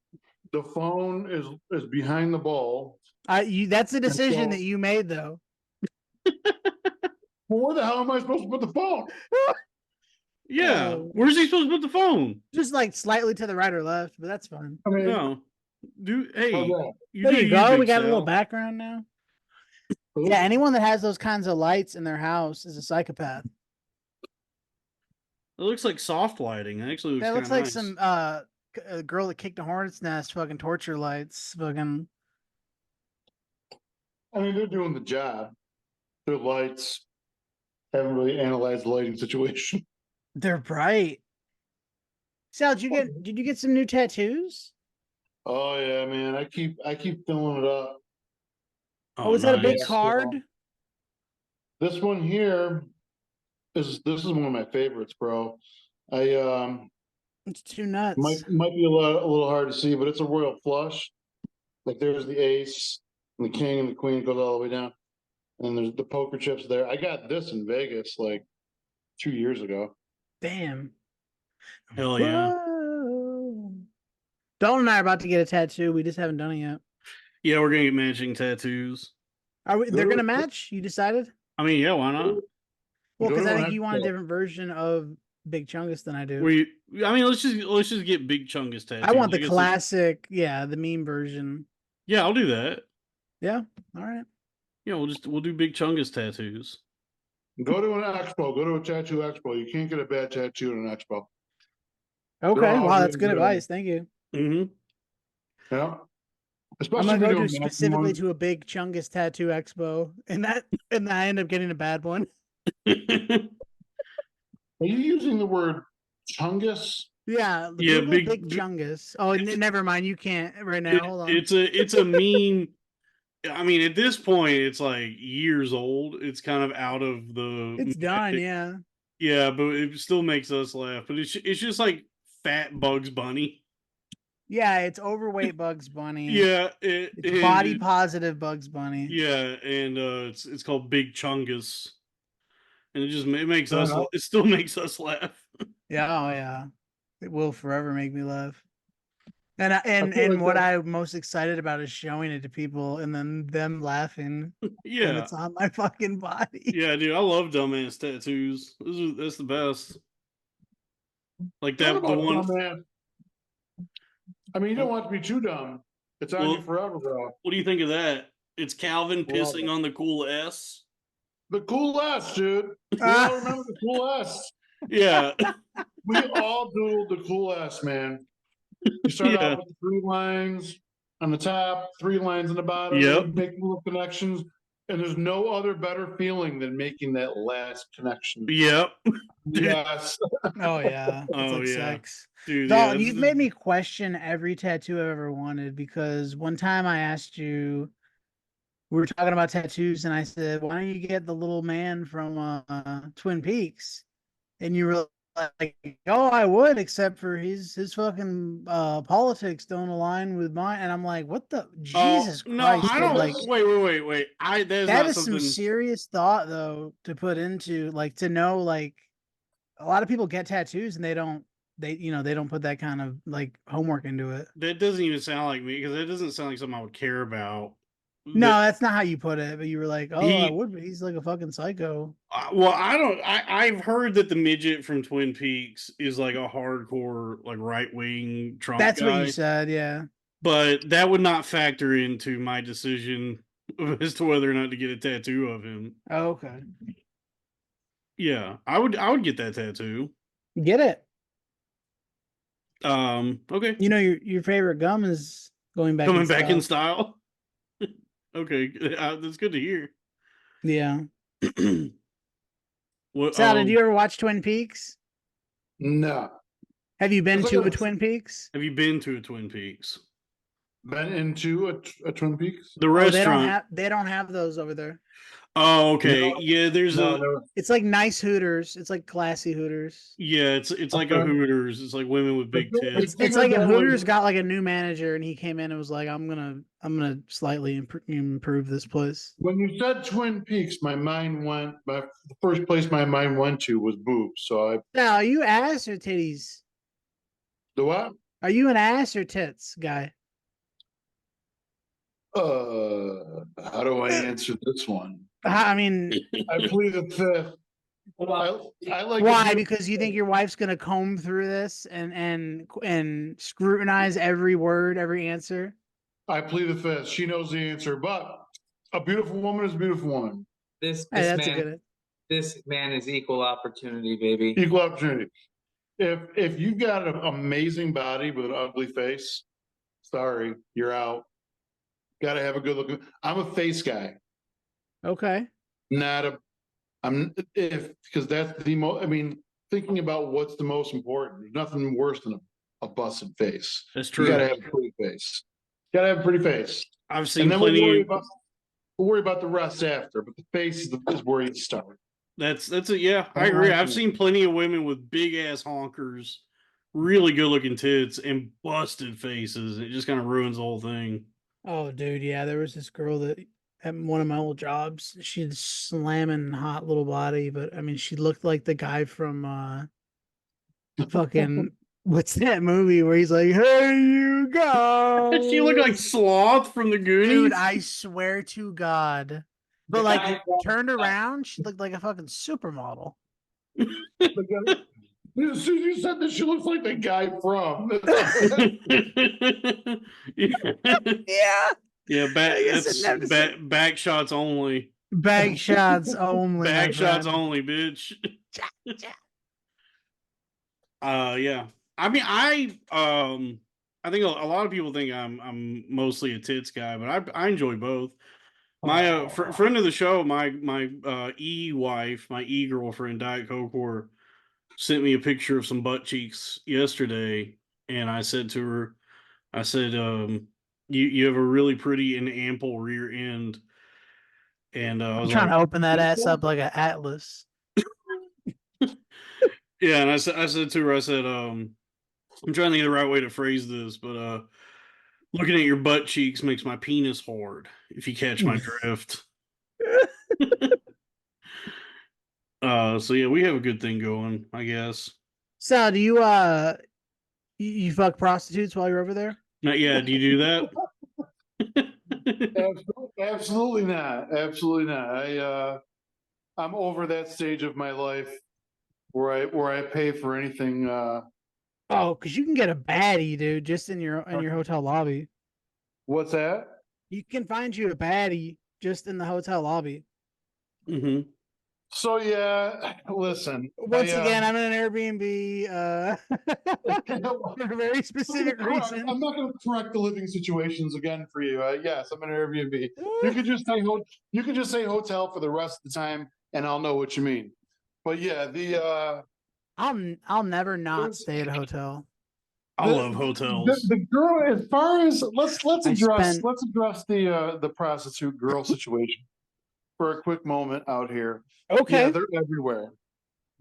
The phone is behind the ball. That's a decision so- that you made, though. Well, where the hell am I supposed to put the phone? Yeah. Oh. Where's he supposed to put the phone? Just like slightly to the right or left, but that's fine. I mean, No. Hey, how's that? There do you go. Big We got a little Sal. background now. Yeah, anyone that has those kinds of lights in their house is a psychopath. It looks like soft lighting. It actually looks That looks kinda like nice. some a girl that kicked a hornet's nest, fucking torture lights, fucking. I mean, they're doing the job. Their lights haven't really analyzed the lighting situation. They're bright. Sal, did you get some new tattoos? Oh yeah, man. I keep filling it up. Oh, was that a big nice. card? This one here this is one of my favorites, bro. I It's too nuts. might be a little hard to see, but it's a royal flush. Like there's the ace and the king and the queen goes all the way down. And there's the poker chips there. I got this in Vegas like 2 years ago. Damn. Hell yeah. Whoa. Dalton and I are about to get a tattoo. We just haven't done it yet. Yeah, we're gonna get matching tattoos. Are we? They're Go to gonna a- match? You decided? I mean, yeah, why not? Well, Go because to I an think you want a expo. different version of Big Chungus than I do. I mean, let's just get Big Chungus tattoos. I want the guess classic, yeah, the meme version. Yeah, I'll do that. Yeah. All right. Yeah, we'll do Big Chungus tattoos. Go to an expo. Go to a tattoo expo. You can't get a bad tattoo at an expo. Okay. all Wow, that's really good good. advice. Thank you. Mm-hmm. Yeah. I'm Especially gonna if go you're to doing specifically ones. to a Big Chungus tattoo expo, and I end up getting a bad one. Are you using the word chungus? Yeah. Yeah, Google Big Chungus. Oh, never mind. You can't right now. Hold on. It's a meme. I mean, at this point, it's like years old. It's kind of out of the. It's done. Yeah. Yeah, but it still makes us laugh. But it's just like fat Bugs Bunny. Yeah. It's overweight Bugs Bunny. Yeah, It's body positive Bugs Bunny. Yeah, and it's called Big Chungus, and it makes Fair us. enough. It still makes us laugh. Yeah. Oh, yeah. It will forever make me laugh. And feel like what that- I'm most excited about is showing it to people and then them laughing when Yeah, it's on my fucking body. yeah, dude, I love dumbass tattoos. That's the best. Like What that, the about one. dumbass? I mean, you don't want to be too dumb. It's on Well- you forever, bro. What do you think of that? It's Calvin Well, pissing on the cool S. The cool S, dude. We Ah. all remember the cool S. Yeah, We all doodled the cool S, man. You start Yeah. out with the 3 lines on the top, 3 lines on the bottom, Yep. make little connections. And there's no other better feeling than making that last connection. yep, Yes. Oh yeah. It's Oh, like yeah. sex. dude. Dalton, yeah, you've made me question every tattoo I've ever wanted because one time I asked you, we were talking about tattoos, and I said, "Why don't you get the little man from Twin Peaks?" And you were like, "Oh, I would, except for his fucking politics don't align with mine." And I'm like, "What the Jesus no, Christ?" I dude, don't. like Wait. That that not is something. some serious thought though to put into, like, to know, like, a lot of people get tattoos and they don't put that kind of like homework into it. That doesn't even sound like me because that doesn't sound like something I would care about. No, that's not how you put it, but you were like, "Oh, I He- would, but he's like a fucking psycho." Well, I don't. I've heard that the midget from Twin Peaks is like a hardcore, like right wing Trump That's guy. what you said, yeah. But that would not factor into my decision as to whether or not to get a tattoo of him. Oh, okay. Yeah, I would get that tattoo. Get it. Okay. You know, your favorite gum is going back. Coming back in style. Okay, that's good to hear. Yeah. What? Sal, did you ever watch Twin Peaks? No. Have you been It's to like a a- Twin Peaks? Have you been to a Twin Peaks? Been into a Twin Peaks? The Oh, restaurant. they don't have those over there. Oh, okay. No. Yeah, there's No, a. no. It's like nice Hooters. It's like classy Hooters. Yeah, it's like a Okay. Hooters. It's like women with big It's- tits. It's like a Hooters got like a new manager, and he came in and was like, I'm gonna slightly improve this place." When you said Twin Peaks, the first place my mind went to was boobs. So Now, are you ass or titties? the what? Are you an ass or tits guy? How do I answer this one? I mean, I plead the fifth. I like why? Because you think your wife's gonna comb through this and scrutinize every word, every answer? I plead the fifth. She knows the answer, but a beautiful woman is a beautiful woman. This Hey, that's man, a good. this man is equal opportunity, baby. Equal opportunity. If you've got an amazing body with an ugly face, sorry, you're out. Got to have a good look. I'm a face guy, Okay. not a. Because that's the most. I mean, thinking about what's the most important. There's nothing worse than a busted face. That's You true. got to have a pretty face. Got to have a pretty face. I've And seen then we'll worry plenty. about. We'll worry about the rest after, but the face is where you start. That's it. Yeah, I agree. I've seen plenty of women with big ass honkers, really good looking tits, and busted faces. It just kind of ruins the whole thing. Oh, dude, yeah, there was this girl that at one of my old jobs, she had slamming hot little body, but I mean, she looked like the guy from fucking what's that movie where he's like, "Hey, you guys." She looked like Sloth from the Goonies. Dude, I swear to God. But like turned around, she looked like a fucking supermodel. As soon as you said that, she looks like the guy from. Yeah. Yeah, guess I'd never that's back shots only. Bag shots only. my Back shots friend. only, bitch. Yeah. I mean, I think a lot of people think I'm mostly a tits guy, but I enjoy both. My friend of the show, my wife, my girlfriend, Diet Coke, sent me a picture of some butt cheeks yesterday, and I said to her, I said, you have a really pretty and ample rear end. And I I'm was trying like, to open that ass up like an atlas. yeah, and I said to her, I said, I'm trying to think of the right way to phrase this, but looking at your butt cheeks makes my penis hard, if you catch my drift. So yeah, we have a good thing going, I guess. So do you you fuck prostitutes while you're over there? Not yeah, do you do that? Absolutely not. Absolutely not. I'm over that stage of my life where I pay for anything. Oh, because you can get a baddie, dude, just in your hotel lobby. What's that? You can find you a baddie just in the hotel lobby. Mm-hmm. So yeah, listen. Once again, I'm in an Airbnb for a very specific reason. I'm not going to correct the living situations again for you. Yes, I'm in an Airbnb. You could just say you could just say hotel for the rest of the time, and I'll know what you mean. But yeah, I'll never not stay at a hotel. I love hotels. The girl, as far as let's address the prostitute girl situation for a quick moment out here. Okay. Yeah, they're everywhere.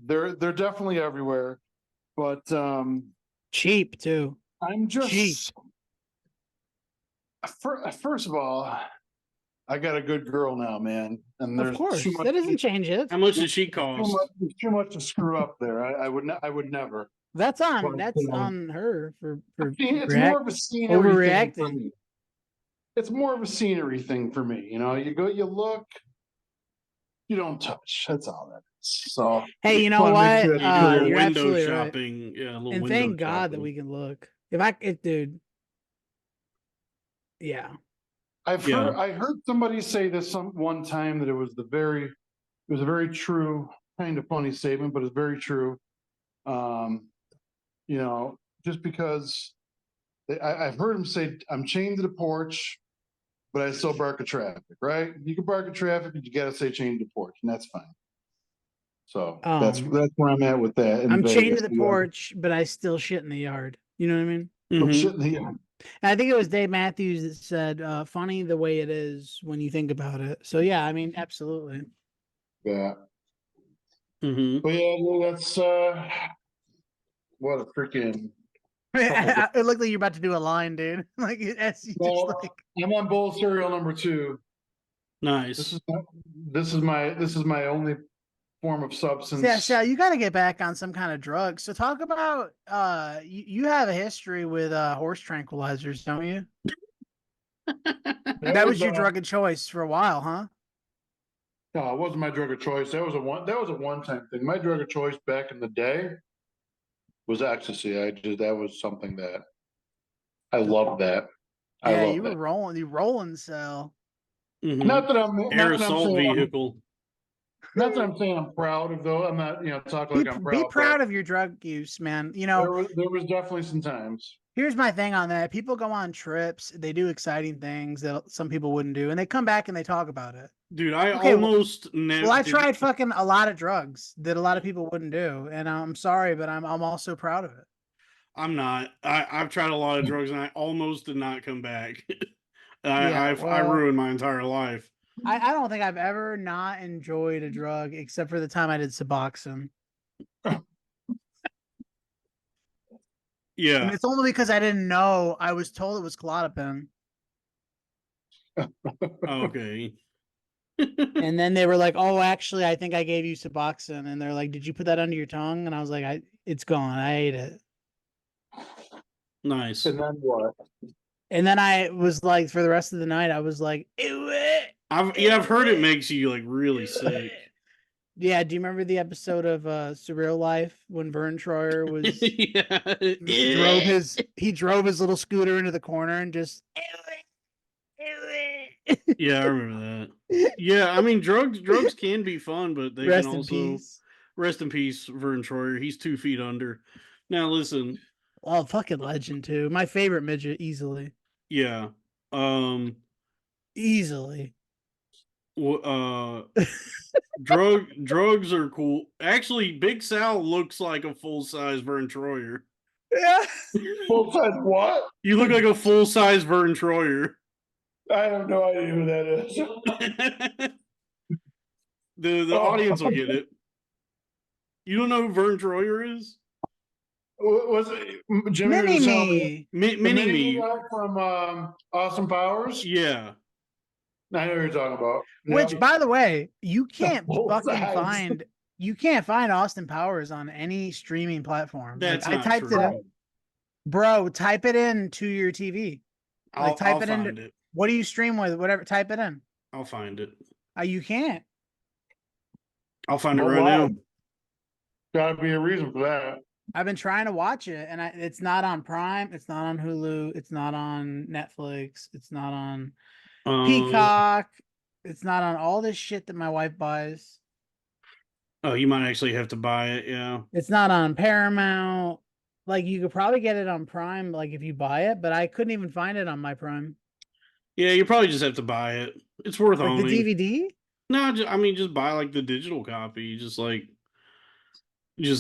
They're definitely everywhere. But cheap too. I'm just cheap. First of all, I got a good girl now, man. And there's of course too much, that doesn't change it. How much does she cost? There's too much to screw up there. I would never. That's on her for it's more of a scenery thing for overreacting. me. It's more of a scenery thing for me. You know, you go, you look, you don't touch. That's all that is. So hey, you know what? You're You're window absolutely shopping. right. Yeah, a little and window thank God shopping. that we can look. Dude. Yeah. I heard somebody say this one time that it was a very true, kind of funny statement, but it's very true. You know, just because I've heard him say, I'm chained to the porch, but I still bark at traffic, right? You can bark at traffic, but you got to say chained to the porch, and that's fine. So that's where I'm at with that. I'm chained to the porch, but I still shit in the yard. You know what I mean? Shit in the yard. And I think it was Dave Matthews that said, funny the way it is when you think about it. So yeah, I mean, absolutely. Yeah. Mm-hmm. But yeah, that's what a freaking. It looked like you're about to do a line, dude. Like I'm on bowl cereal number 2. Nice. This is my only form of substance. Yeah, so you got to get back on some kind of drug. So talk about you have a history with horse tranquilizers, don't you? That was your drug of choice for a while, huh? No, it wasn't my drug of choice. That was a one-time thing. My drug of choice back in the day was ecstasy. That was something that I loved that. Yeah, you were rolling cell. Mm-hmm. Not that I'm aerosol vehicle. Not that I'm saying I'm proud of, though. I'm not, talking like I'm proud. Be proud of your drug use, man. You know, there was definitely some times. Here's my thing on that. People go on trips, they do exciting things that some people wouldn't do, and they come back and they talk about it. Dude, almost never. Well, I tried fucking a lot of drugs that a lot of people wouldn't do, and I'm sorry, but I'm also proud of it. I'm not. I've tried a lot of drugs and I almost did not come back. I ruined my entire life. I don't think I've ever not enjoyed a drug except for the time I did Suboxone. Yeah. And it's only because I didn't know. I was told it was Klonopin. Okay. And then they were like, "Oh, actually, I think I gave you Suboxone." And they're like, "Did you put that under your tongue?" And I was like, "It's gone. I ate it." Nice. And then what? And then I was like, for the rest of the night, I was like, I've heard it makes you like really sick. Yeah, do you remember the episode of Surreal Life when Vern Troyer was Yeah. drove his little scooter into the corner and just Yeah, I remember that. Yeah, I mean drugs can be fun, but they Rest can in also peace. rest in peace, Vern Troyer. He's 2 feet under. Now listen, Oh, fucking legend too. My favorite midget, easily. yeah. Easily. Drugs are cool. Actually, Big Sal looks like a full-size Vern Troyer. Yeah. Full size what? You look like a full-size Vern Troyer. I have no idea who that is. The audience will get it. You don't know who Vern Troyer is? Was it Jimmy? Mini was telling me- me. the Mini me. guy from Austin Powers? Yeah. I know who you're talking about. Which, Yeah. by the way, you can't Both fucking sides. find. You can't find Austin Powers on any streaming platform. That's like, I not typed true. it in. Bro, type it in to your TV. I'll type it find into. it. What do you stream with? Whatever. Type it in. I'll find it. You can't. I'll find it But right why? now. Gotta be a reason for that. I've been trying to watch it, and it's not on Prime. It's not on Hulu. It's not on Netflix. It's not on Peacock. It's not on all this shit that my wife buys. Oh, you might actually have to buy it. Yeah. It's not on Paramount. Like, you could probably get it on Prime, like, if you buy it, but I couldn't even find it on my Prime. Yeah, you probably just have to buy it. It's worth Like owning. the DVD? No, I mean, just buy like the digital copy. Just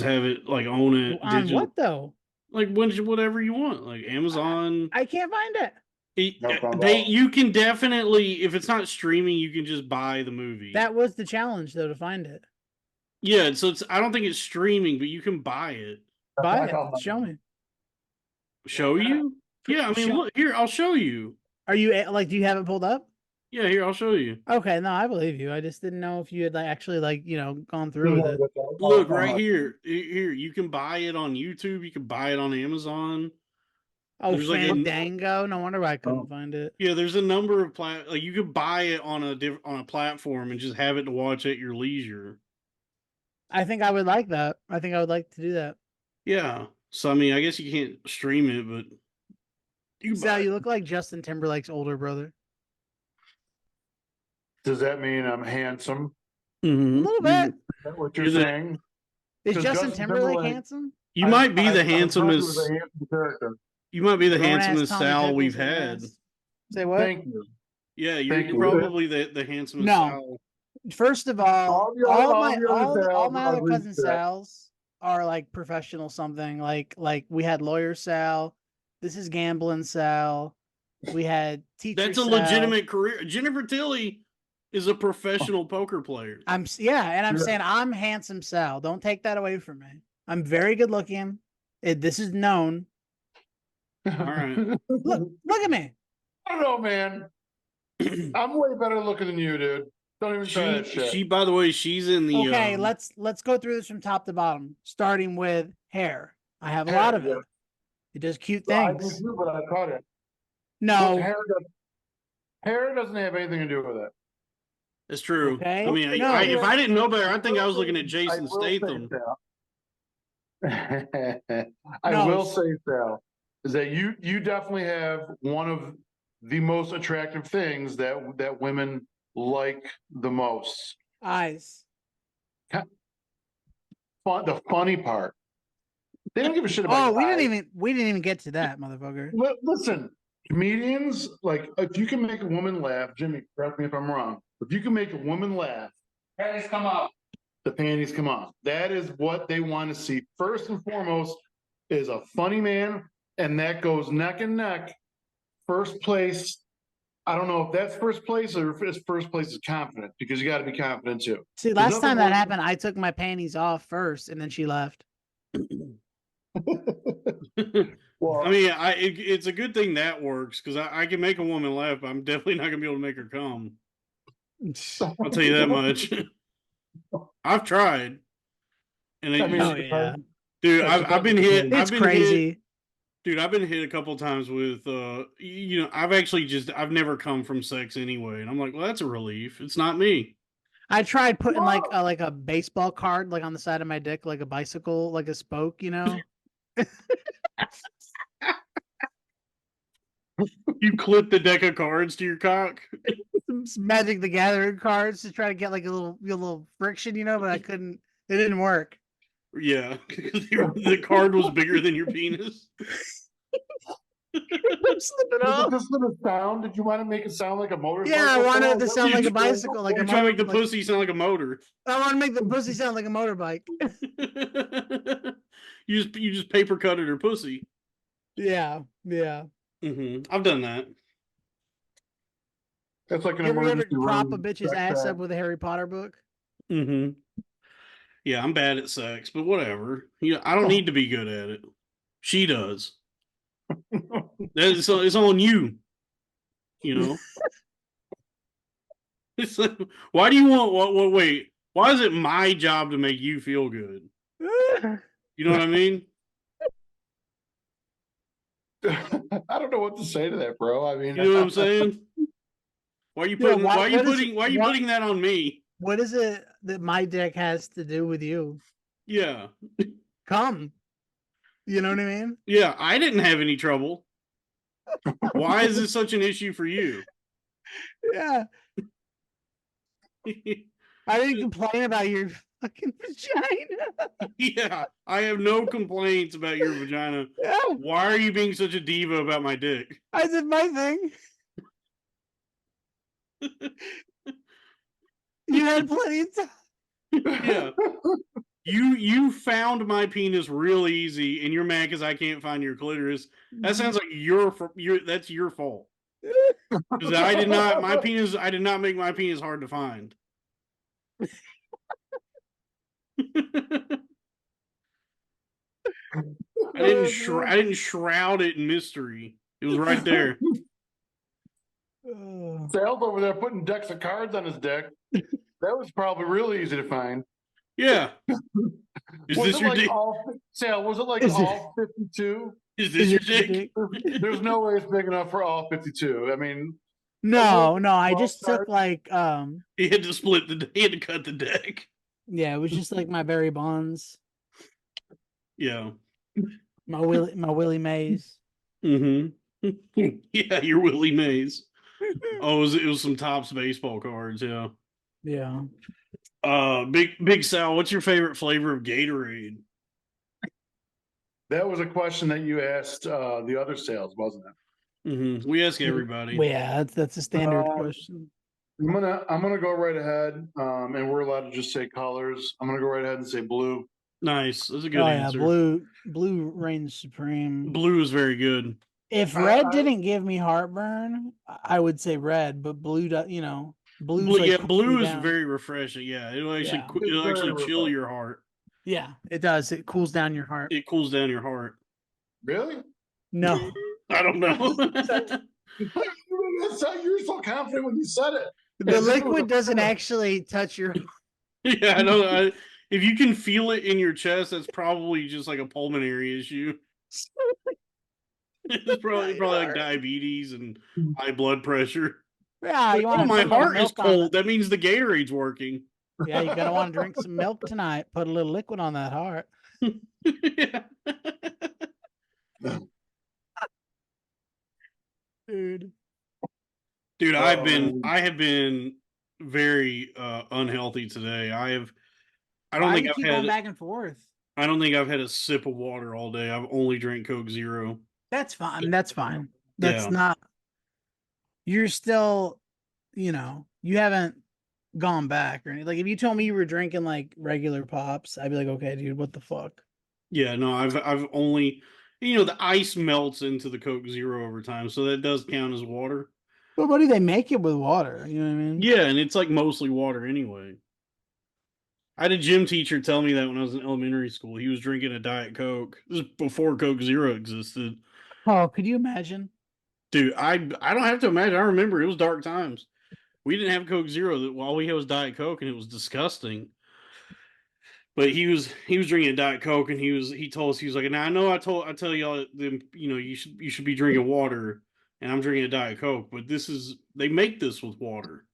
have it, like, own it. On digital. what though? Like whatever you want, like Amazon. I can't find it. No problem. You can definitely, if it's not streaming, you can just buy the movie. That was the challenge, though, to find it. Yeah, so I don't think it's streaming, but you can buy it. Buy it. Show me. Show you? Yeah, I mean, look here. I'll show you. Are you like? Do you have it pulled up? Yeah, here, I'll show you. Okay, no, I believe you. I just didn't know if you had actually gone through with it. Look right here. Here, you can buy it on YouTube. You can buy it on Amazon. Oh, There's Fandango! No wonder why I couldn't find it. Yeah, there's a number of like you could buy it on a platform and just have it to watch at your leisure. I think I would like that. I think I would like to do that. Yeah. So I mean, I guess you can't stream it, but Sal, you look like Justin Timberlake's older brother. Does that mean I'm handsome? A little bit. Is that what you're saying? Is 'Cause Justin Justin Timberlake Timberlake- handsome? You might be the I thought he handsomest. was a handsome character. You might be the Grown-ass handsomest Tommy Sal Pickles we've and had. ass. Say what? Thank you. Yeah, you're Thank you. probably the handsomest No. Sal. First of all, the all other my Sals other are cousin reset. Sals are like professional something. Like we had lawyer Sal. This is gambling Sal. We had teacher. That's a Sal. legitimate career. Jennifer Tilly is a professional poker player. I'm saying I'm handsome Sal. Don't take that away from me. I'm very good looking. This is known. All right. Look at me. I don't know, man. I'm way better looking than you, dude. Don't even try that shit. She, by the way, she's in the. Okay, let's go through this from top to bottom, starting with hair. I have a Hair, lot of yeah. it. It does cute I do things. too, but I caught it. No, Hair doesn't have anything to do with it. It's true. Okay. I mean, No. if I didn't know better, I think I was looking at Jason will say, Statham. Sal. I No. will say, Sal, is that you definitely have one of the most attractive things that women like the most. eyes. The funny part, they don't give a shit about. Oh, your eyes. we didn't even get to that, motherfucker. Listen, comedians, like, if you can make a woman laugh, Jimmy, correct me if I'm wrong. If you can make a woman laugh, Panties come up. the panties come off. That is what they want to see. First and foremost is a funny man, and that goes neck and neck. First place I don't know if that's first place or if it's first place is confident, because you got to be confident too. See, There's last time nothing that worse- happened, I took my panties off first, and then she left. Well, I mean, it's a good thing that works because I can make a woman laugh, but I'm definitely not gonna be able to make her come. I'll tell you that much. I've tried, and I mean, Oh, it yeah. depends. dude, I've been hit. It's I've been hit. crazy. Dude, I've been hit a couple times with, I've never come from sex anyway, and I'm like, well, that's a relief. It's not me. I tried putting like a baseball card like on the side of my dick, like a bicycle, like a spoke, you know. You clip the deck of cards to your cock. Some Magic the Gathering cards to try to get like a little friction, you know, but I couldn't. It didn't work. Yeah, the card was bigger than your penis. I'm slipping Was off. it just little sound? Did you want to make it sound like a motorcycle? Yeah, I wanted it to What sound did like you a do? bicycle, like You're a trying to make the motor, like, pussy sound like a motor. I want to make the pussy sound like a motorbike. you just paper cutted her pussy. Yeah. I've done that. That's like an You ever emergency prop a room bitch's backpack. ass up with a Harry Potter book? Yeah, I'm bad at sex, but whatever. I don't need to be good at it. She does. It's on you. You know. It's like, why do you want? What? Wait. Why is it my job to make you feel good? You know what I mean? I don't know what to say to that, bro. I mean, You know what I'm saying? Why are you putting? Why are you putting that on me? What is it that my dick has to do with you? Yeah. Come. You know what I mean? Yeah, I didn't have any trouble. Why is this such an issue for you? Yeah. I didn't complain about your fucking vagina. Yeah, I have no complaints about your vagina. Yeah. Why are you being such a diva about my dick? I did my thing. You had plenty of time. Yeah. You found my penis real easy, and you're mad because I can't find your clitoris. That sounds like that's your fault. Because I did not make my penis hard to find. I didn't shroud it in mystery. It was right there. Sal's over there putting decks of cards on his deck. That was probably really easy to find. Yeah. Is Was this it your like dick? Sal, was it like Is it- all 52? Is this your dick? There's no way it's big enough for all 52. I mean, No, I Well, just took start- like He had to cut the deck. yeah, it was just like my Barry Bonds, Yeah. my Willie Mays. Yeah, your Willie Mays. Oh, it was some Topps baseball cards, yeah. Yeah. Big Sal, what's your favorite flavor of Gatorade? that was a question that you asked the other sales, wasn't it? We ask everybody. Well, yeah, that's a standard Um, question. I'm gonna go right ahead, and we're allowed to just say colors. I'm gonna go right ahead and say blue. Nice. That's a good Oh answer. yeah, blue reigns supreme. Blue is very good. If red didn't give me heartburn, I would say red, but blue, blue's Blue, like yeah, cools blue me is down. very refreshing. Yeah, it'll actually Yeah. it'll It's actually very chill refreshing. your heart. Yeah, it does. It cools down your heart. It cools down your heart. Really? No, I don't know. That's how you were so confident when you said it. the As if it was liquid a doesn't peanut. actually touch your. Yeah, I know. If you can feel it in your chest, that's probably just like a pulmonary issue. It's probably like diabetes and high blood pressure. Yeah, you Oh, want my heart is cold. That means the Gatorade's working. Yeah, you're gonna want to drink some milk tonight. Put a little liquid on that heart. Yeah. Dude. Dude, I have been very unhealthy today. I don't Why think you I've keep had going back and forth? I don't think I've had a sip of water all day. I've only drank Coke Zero. That's fine. That's fine. That's Yeah. not. You're still, you haven't gone back or anything. Like if you told me you were drinking like regular pops, I'd be like, okay, dude, what the fuck? Yeah, no, I've only the ice melts into the Coke Zero over time, so that does count as water. But buddy, they make it with water. You know what I mean? Yeah, and it's like mostly water anyway. I had a gym teacher tell me that when I was in elementary school. He was drinking a Diet Coke. This is before Coke Zero existed. Oh, could you imagine? Dude, I don't have to imagine. I remember it was dark times. We didn't have Coke Zero. That all we had was Diet Coke, and it was disgusting. But he was drinking Diet Coke, and he told us, he was like, now I know I tell y'all them, you should be drinking water, and I'm drinking a Diet Coke, but they make this with water.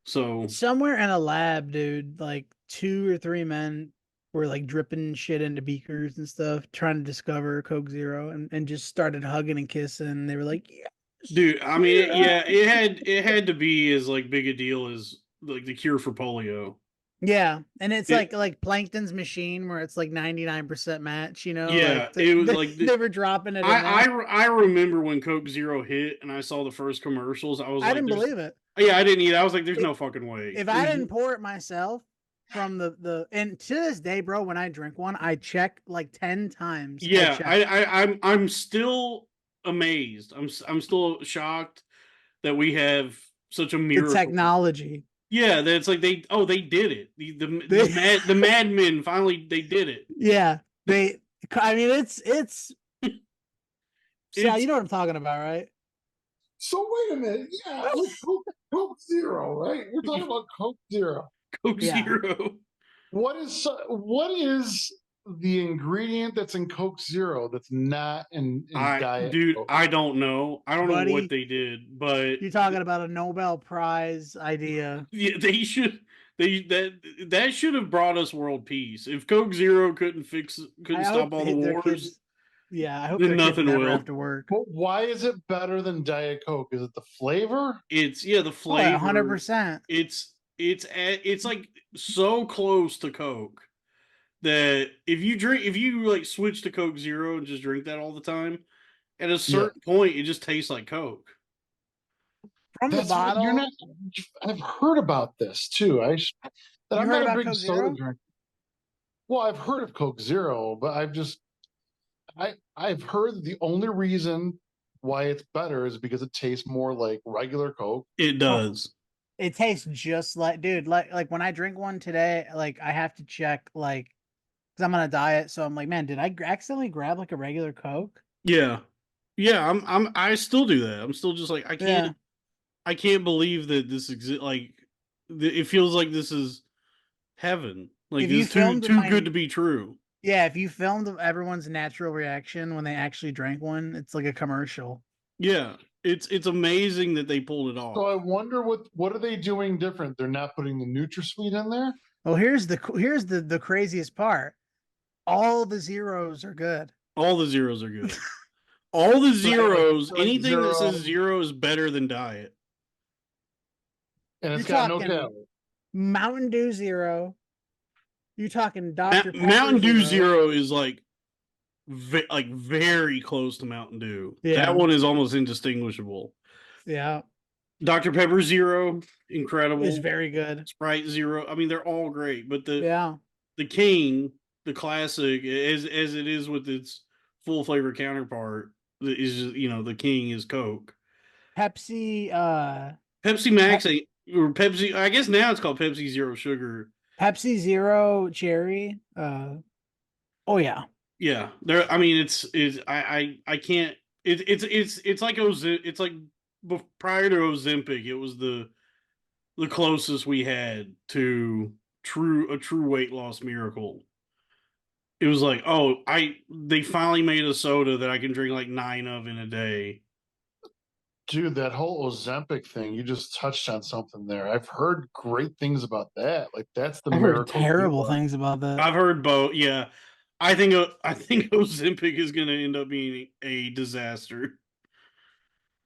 So Somewhere in a lab, dude, like 2 or 3 men were like dripping shit into beakers and stuff, trying to discover Coke Zero, and just started hugging and kissing. And they were like, yeah. dude, I mean, yeah, it had to be as like big a deal as like the cure for polio. Yeah, and it's It- like Plankton's machine where it's like 99% match, Yeah, like it was like they were dropping it in I there. I remember when Coke Zero hit and I saw the first commercials. I was I like, didn't believe it. Yeah, I didn't either. I was like, there's If- no fucking way. If I didn't pour it myself from and to this day, bro, when I drink one, I check like 10 times. Yeah, check. I'm still amazed. I'm still shocked that we have such a The miracle. technology. Yeah, that's like they did it. The madmen finally they did it. Yeah, I mean, it's yeah, It's- you know what I'm talking about, right? So wait a minute. Yeah, Coke Zero, right? We're talking about Coke Zero. Coke Yeah. Zero. What is the ingredient that's in Coke Zero that's not in Diet Dude, Coke? I don't know. I don't Buddy, know what they did, but You're talking about a Nobel Prize idea. yeah, they should. That should have brought us world peace. If Coke Zero couldn't I stop hope all the their wars, kids- yeah, I hope then their kids nothing never will. have to work. But why is it better than Diet Coke? Is it the flavor? It's the flavor. 100%. It's like so close to Coke that if you like switch to Coke Zero and just drink that all the time, at a certain point it just tastes like Coke. From the That's what bottle. you're not. I've heard about this too. I'm heard not a about big Coke soda Zero? drinker. Well, I've heard of Coke Zero, but I've heard the only reason why it's better is because it tastes more like regular Coke. It does. It tastes just like, dude, like when I drink one today, like I have to check, like, because I'm on a diet, so I'm like, man, did I accidentally grab like a regular Coke? Yeah. I still do that. I'm still just like I can't believe that this exists. Like it feels like this is heaven. Like If this you is filmed too my- good to be true. Yeah, if you filmed everyone's natural reaction when they actually drank one, it's like a commercial. Yeah. It's amazing that they pulled it off. So I wonder what are they doing different? They're not putting the NutraSweet in there. Well, here's the craziest part. All the zeros are good. All the zeros are good. All the zeros, like anything that zero. says zero is better than diet. And it's You're got no talking calories. Mountain Dew Zero. You talking Dr. Pepper Mountain Dew Zero is like very close to Mountain Dew. Yeah. That one is almost indistinguishable. Yeah, Dr. Pepper Zero, incredible. it's very good. Sprite Zero. I mean, they're all great, but Yeah, the king, the classic, as it is with its full flavor counterpart, is the king is Coke. Pepsi. Pepsi Max or Pepsi. I guess now it's called Pepsi Zero Sugar. Pepsi Zero Cherry. Oh yeah. Yeah, there. I mean, I can't. It's like it's like prior to Ozempic, it was the closest we had to a true weight loss miracle. It was like, they finally made a soda that I can drink like 9 of in a day. Dude, that whole Ozempic thing, you just touched on something there. I've heard great things about that. Like that's the I've heard miracle. terrible things about that. I've heard both. Yeah, I think Ozempic is going to end up being a disaster.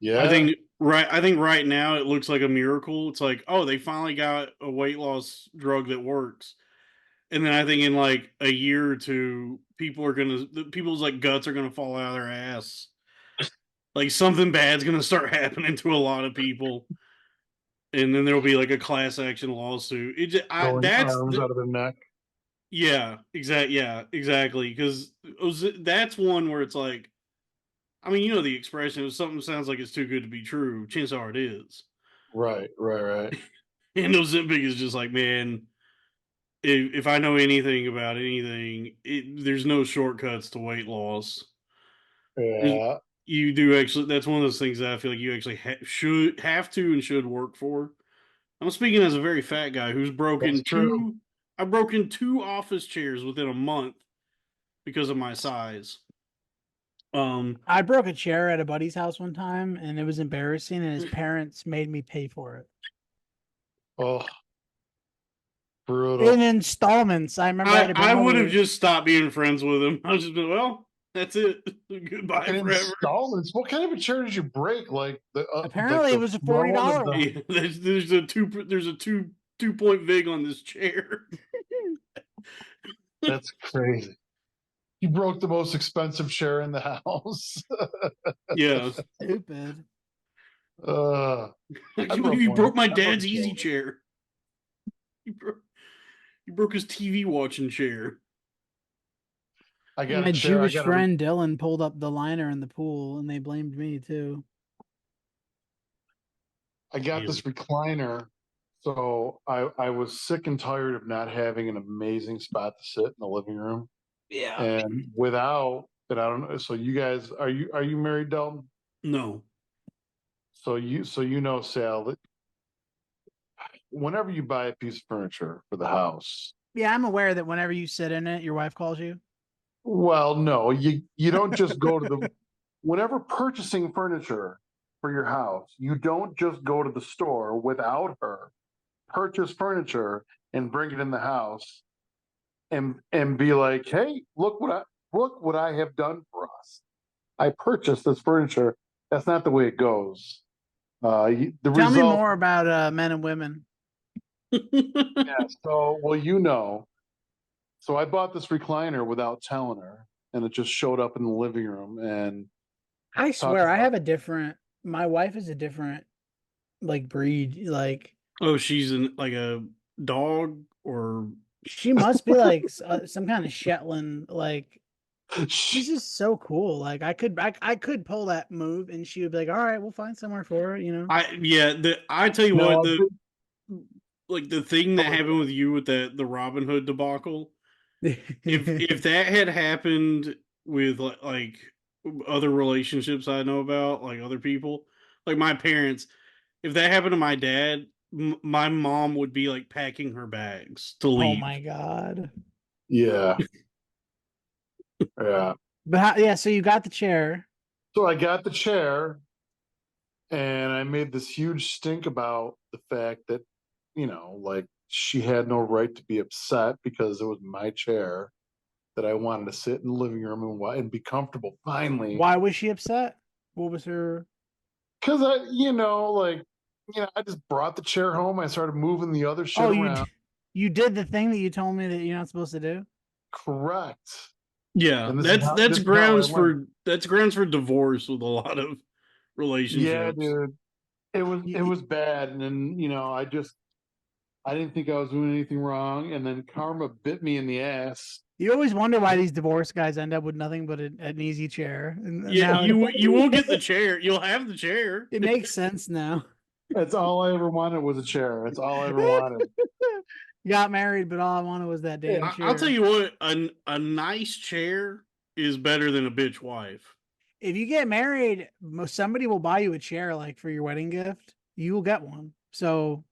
Yeah. I think right now it looks like a miracle. It's like, they finally got a weight loss drug that works. And then I think in like a year or two, people's like guts are gonna fall out of their ass. Like something bad's gonna start happening to a lot of people. And then there'll be like a class action lawsuit. Growing arms out of their neck. Yeah, exactly. Because that's one where it's like, I mean, you know the expression: if something sounds like it's too good to be true, chances are it is. Right. And Ozempic is just like, man, if I know anything about anything, there's no shortcuts to weight loss. Yeah. You do actually. That's one of those things that I feel like you actually should have to and should work for. I'm speaking as a very fat guy who's That's broken true. two. I've broken 2 office chairs within a month because of my size. I broke a chair at a buddy's house one time, and it was embarrassing, and his parents made me pay for it Oh, brutal. in installments. I remember I had to bring I all would have the. just stopped being friends with him. I was just been, well, that's it. Goodbye In forever. installments. What kind of a chair did you break? Like Apparently, it was a $40 one. Yeah, there's a 2 point vig on this chair. That's crazy. You broke the most expensive chair in the house. Yeah. Stupid. I can't broke believe you one. broke my I broke dad's a easy chair. chair. You broke his TV watching chair. I got My a chair. Jewish friend Dylan pulled up the liner in the pool, and they blamed me too. I got this recliner. So I was sick and tired of not having an amazing spot to sit in the living room. Yeah. And without, and I don't know. So you guys, are you married, Dalton? No. So you know, Sal, that whenever you buy a piece of furniture for the house, Yeah, I'm aware that whenever you sit in it, your wife calls you. well, no, you don't just go to the whenever purchasing furniture for your house, you don't just go to the store without her, purchase furniture and bring it in the house and be like, hey, look what I have done for us. I purchased this furniture. That's not the way it goes. The Tell me result, more about men and women. yeah. So, well, you know, so I bought this recliner without telling her, and it just showed up in the living room. And I talk swear, I about have a different. My wife is a different like breed. Like Oh, she's like a dog or she must be like some kind of Shetland. Like she's she, just so cool. Like I could pull that move, and she would be like, "All right, we'll find somewhere for it." You know. I tell you what, no, the thing that happened with you with the Robin Hood debacle, if that had happened with like other relationships I know about, like other people, like my parents, if that happened to my dad, my mom would be like packing her bags to Oh leave. my god. yeah, yeah. But yeah, so you got the chair. So I got the chair, and I made this huge stink about the fact that, you know, like she had no right to be upset because it was my chair that I wanted to sit in the living room and be comfortable finally. Why was she upset? What was her? Because I just brought the chair home. I started moving the other shit Oh, around. you did the thing that you told me that you're not supposed to do. Correct. Yeah, And that's this is how I went. that's grounds for divorce with a lot of Yeah, relationships. dude. It was bad. And then, I didn't think I was doing anything wrong. And then karma bit me in the ass. You always wonder why these divorce guys end up with nothing but an easy chair. And Yeah, now you won't get the chair. You'll have the chair. it makes sense now. That's all I ever wanted was a chair. That's all I ever wanted. Got married, but all I wanted was that damn chair. I'll tell you what, a nice chair is better than a bitch wife. If you get married, somebody will buy you a chair like for your wedding gift. You will get one. So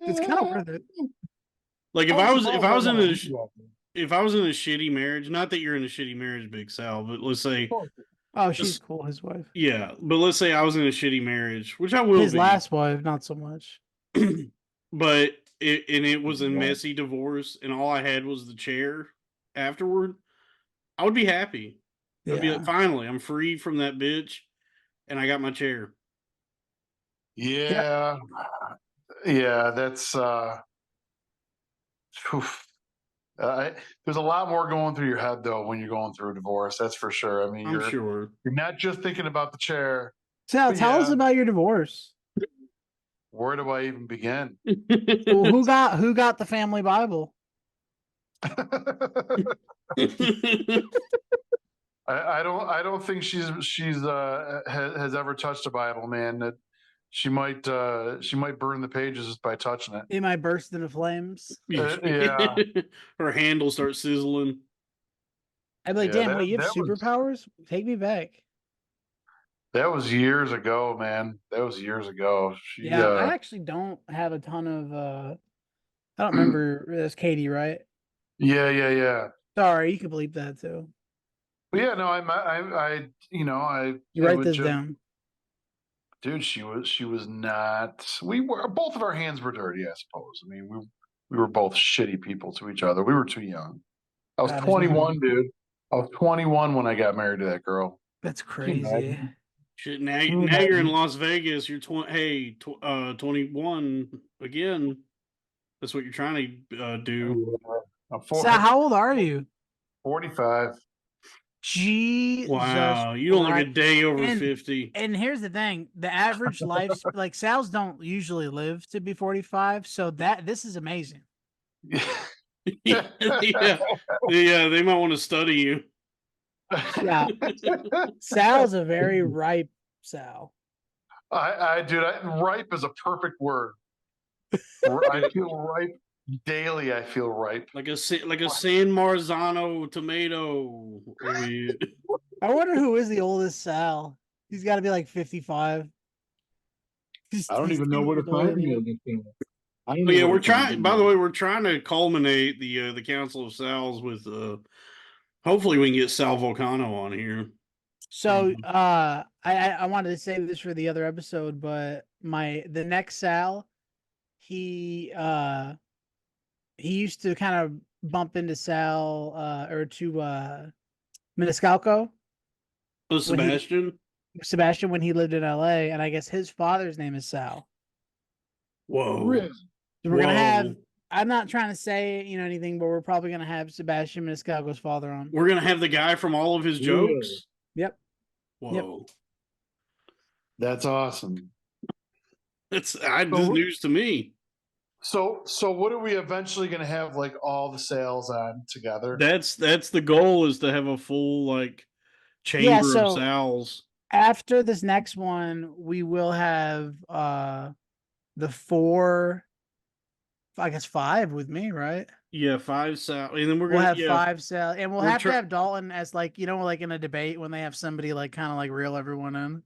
it's kind of worth it. Like if I was in a shitty marriage, not that you're in a shitty marriage, Big Sal, but let's say Oh, she's cool, his wife. yeah, but let's say I was in a shitty marriage, which I will His be. last wife, not so much. But it was a messy divorce, and all I had was the chair afterward, I would be happy. I'd be like, finally, I'm free from that bitch, and I got my chair. Yeah. Yeah, that's there's a lot more going through your head though when you're going through a divorce. That's for sure. I mean, I'm sure you're not just thinking about the chair. Sal, tell us about your divorce. Where do I even begin? Well, who got the family Bible? I don't think has ever touched a Bible, man. That she might burn the pages just by touching it. It might burst into flames. Yeah. Her handle starts sizzling. I'd be like, Yeah, damn, wait, you have that was superpowers? Take me back. that was years ago, man. That was years ago. She Yeah, I actually don't have a ton of I don't remember. That's Katie, right? yeah. Sorry, you can bleep that too. But yeah, no, I You it write would this just, down. dude, she was not. We were both of our hands were dirty, I suppose. I mean, we were both shitty people to each other. We were too young. I was God, there's 21, nothing. dude. I was 21 when I got married to that girl. That's Can you crazy. imagine? Shit, now Can you you're in imagine? Las Vegas. You're 21 again. That's what you're trying to do. I'm So, how old are you? 45. Jesus Wow, you don't look a Christ. day over And 50. and here's the thing: the average life, like Sal's, don't usually live to be 45. So this is amazing. Yeah, they might want to study you. Yeah, Sal's a very ripe Sal. Ripe is a perfect word. I feel ripe daily. I feel ripe. Like a San Marzano tomato. I wonder who is the oldest Sal. He's got to be like 55. I don't He's even know 10 where to years older find than you. anything. Oh yeah, we're trying. By the way, we're trying to culminate the Council of Sals with. Hopefully, we can get Sal Volcano on here. So I wanted to save this for the other episode, but the next Sal, he used to kind of bump into Sal or to Maniscalco. Oh, Sebastian. Sebastian when he lived in LA, and I guess his father's name is Sal. Whoa. Really? So we're gonna have. I'm not trying to say anything, but we're probably gonna have Sebastian Maniscalco's father on. We're gonna have the guy from all of his jokes. Yep. Whoa. Yep. That's awesome. This news to me. So what are we eventually going to have like all the sales on together? That's the goal, is to have a full like chamber of Sals. After this next one, we will have the 4, I guess 5 with me, right? Yeah, 5 Sal, and then we'll have 5 Sal, and we'll have to have Dalton as like like in a debate when they have somebody like kind of like reel everyone in.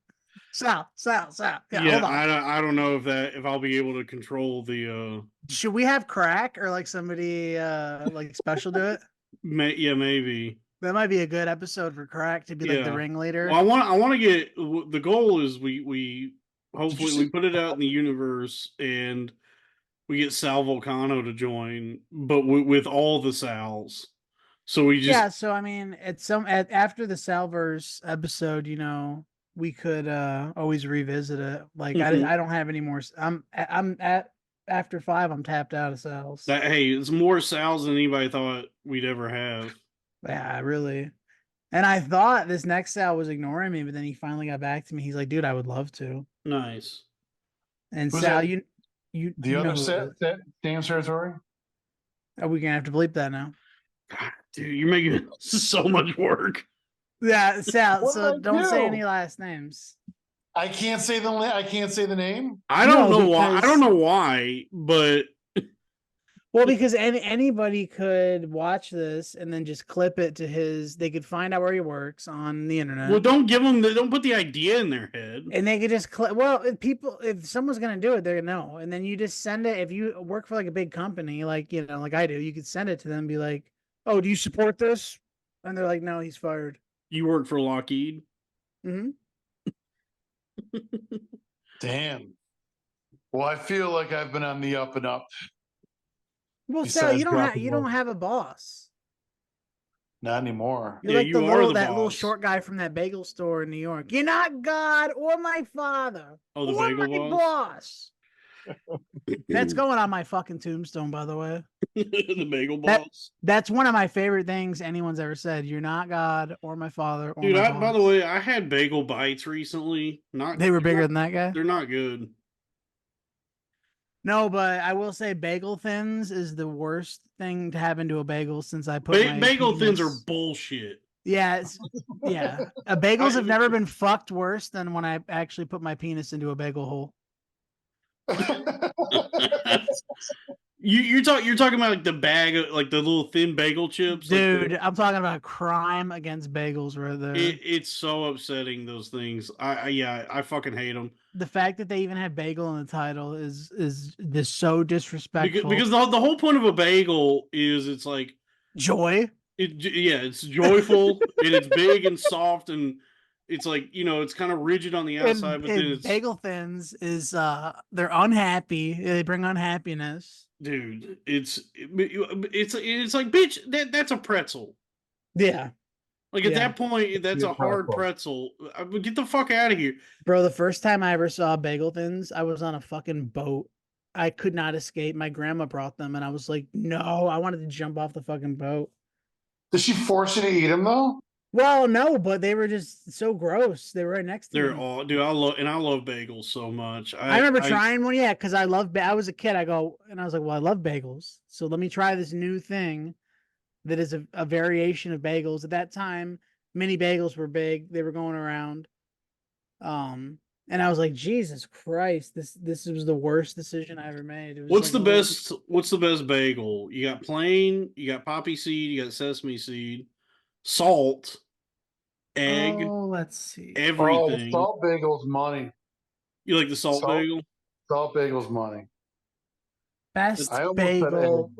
Sal. Yeah, hold on. I don't know if I'll be able to control the. Should we have Crack or like somebody like special do it? Maybe that might be a good episode for Crack to be like the ringleader. Well, I want to get, the goal is we hopefully we put it out in the universe and we get Sal Volcano to join, but with all the Sals. So we just so I mean, after the Salverse episode, we could always revisit it. Like I don't have any more. I'm at after 5. I'm tapped out of Sals. Hey, it's more Sals than anybody thought we'd ever have. Yeah, really. And I thought this next Sal was ignoring me, but then he finally got back to me. He's like, "Dude, I would love to." Nice. And Sal, you the other Sam's territory. Are we gonna have to bleep that now? God, dude, you're making so much work. Yeah, Sal. So don't say any last names. I can't say the name. I don't know why. I don't know why, but well, because anybody could watch this and then just clip it to his. They could find out where he works on the internet. Well, don't don't put the idea in their head. And they could just clip. Well, if someone's gonna do it, they're gonna know. And then you just send it. If you work for like a big company, like like I do, you could send it to them. And be like, "Oh, do you support this?" And they're like, "No, he's fired." You work for Lockheed. Mm-hmm. Damn. Well, I feel like I've been on the up and up. Well, Sal, you don't have a boss. Not anymore. You're like that little short guy from that bagel store in New York. You're not God or my father. Oh, the or bagel my boss. That's going on my fucking tombstone, by the way. The bagel boss. That's one of my favorite things anyone's ever said. You're not God or my father or Dude, my boss. by the way, I had bagel bites recently. They were bigger than that guy? They're not good. No, but I will say bagel thins is the worst thing to have into a bagel since I put bagel thins are bullshit. Yeah, bagels have never been fucked worse than when I actually put my penis into a bagel hole. You're talking about like the bag of like the little thin bagel chips, Dude, I'm talking about crime against bagels right there. it's so upsetting, those things. I fucking hate them. The fact that they even have bagel in the title is just so disrespectful. Because the whole point of a bagel is it's like joy. It's joyful and it's big and soft and it's like, it's kind of rigid on the outside, but then it's bagel thins is they're unhappy. They bring unhappiness. Dude, it's like, bitch, that's a pretzel. Yeah. Like at that point, that's a hard pretzel. Get the fuck out of here. Bro, the first time I ever saw bagel thins, I was on a fucking boat. I could not escape. My grandma brought them and I was like, no, I wanted to jump off the fucking boat. Did she force you to eat them though? Well, no, but they were just so gross. They were right next to me. They're all, dude. I love bagels so much. I remember trying one, because I was a kid. I was like, well, I love bagels, so let me try this new thing that is a variation of bagels. At that time, mini bagels were big; they were going around. And I was like, Jesus Christ, this was the worst decision I ever made. What's the best bagel? You got plain, you got poppy seed, you got sesame seed, salt, egg. Oh, let's see. Everything. Salt bagels money. You like the salt bagel? Salt bagels money. Best bagel.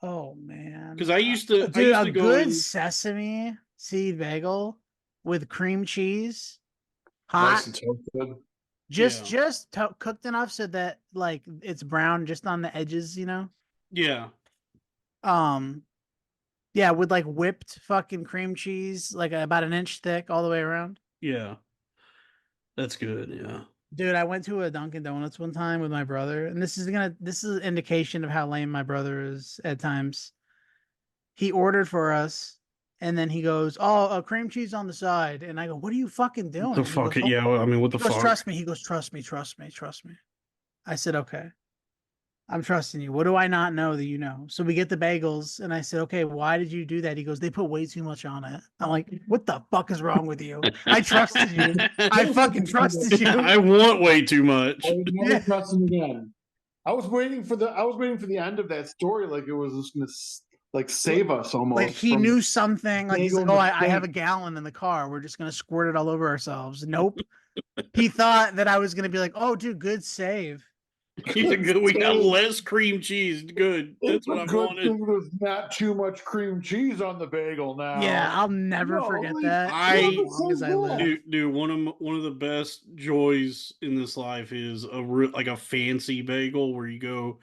Oh man. Because I used to go good in... sesame seed bagel with cream cheese. Hot. Nice and toasted. Just cooked enough so that like it's brown just on the edges, Yeah. Yeah, with like whipped fucking cream cheese, like about an inch thick all the way around. Yeah. That's good, yeah. Dude, I went to a Dunkin' Donuts one time with my brother, and this is an indication of how lame my brother is at times. He ordered for us, and then he goes, "Oh, cream cheese on the side," and I go, "What are you fucking doing?" The fuck? Yeah, I mean, what the fuck? Trust me. He goes, "Trust me. I said, "Okay, I'm trusting you. What do I not know that you know?" So we get the bagels, and I said, "Okay, why did you do that?" He goes, "They put way too much on it." I'm like, "What the fuck is wrong with you? I trusted you. I fucking trusted you. I want way too much." I would never trust him again. I was waiting for the end of that story, like it was just gonna like save us almost. Like he knew something. Like he's like, "Oh, I have a gallon in the car. We're just gonna squirt it all over ourselves." Nope. He thought that I was gonna be like, "Oh, dude, good save." We got less cream cheese. Good. That's what I wanted. There's not too much cream cheese on the bagel now. Yeah, I'll never forget that. Dude, one of the best joys in this life is like a fancy bagel where you go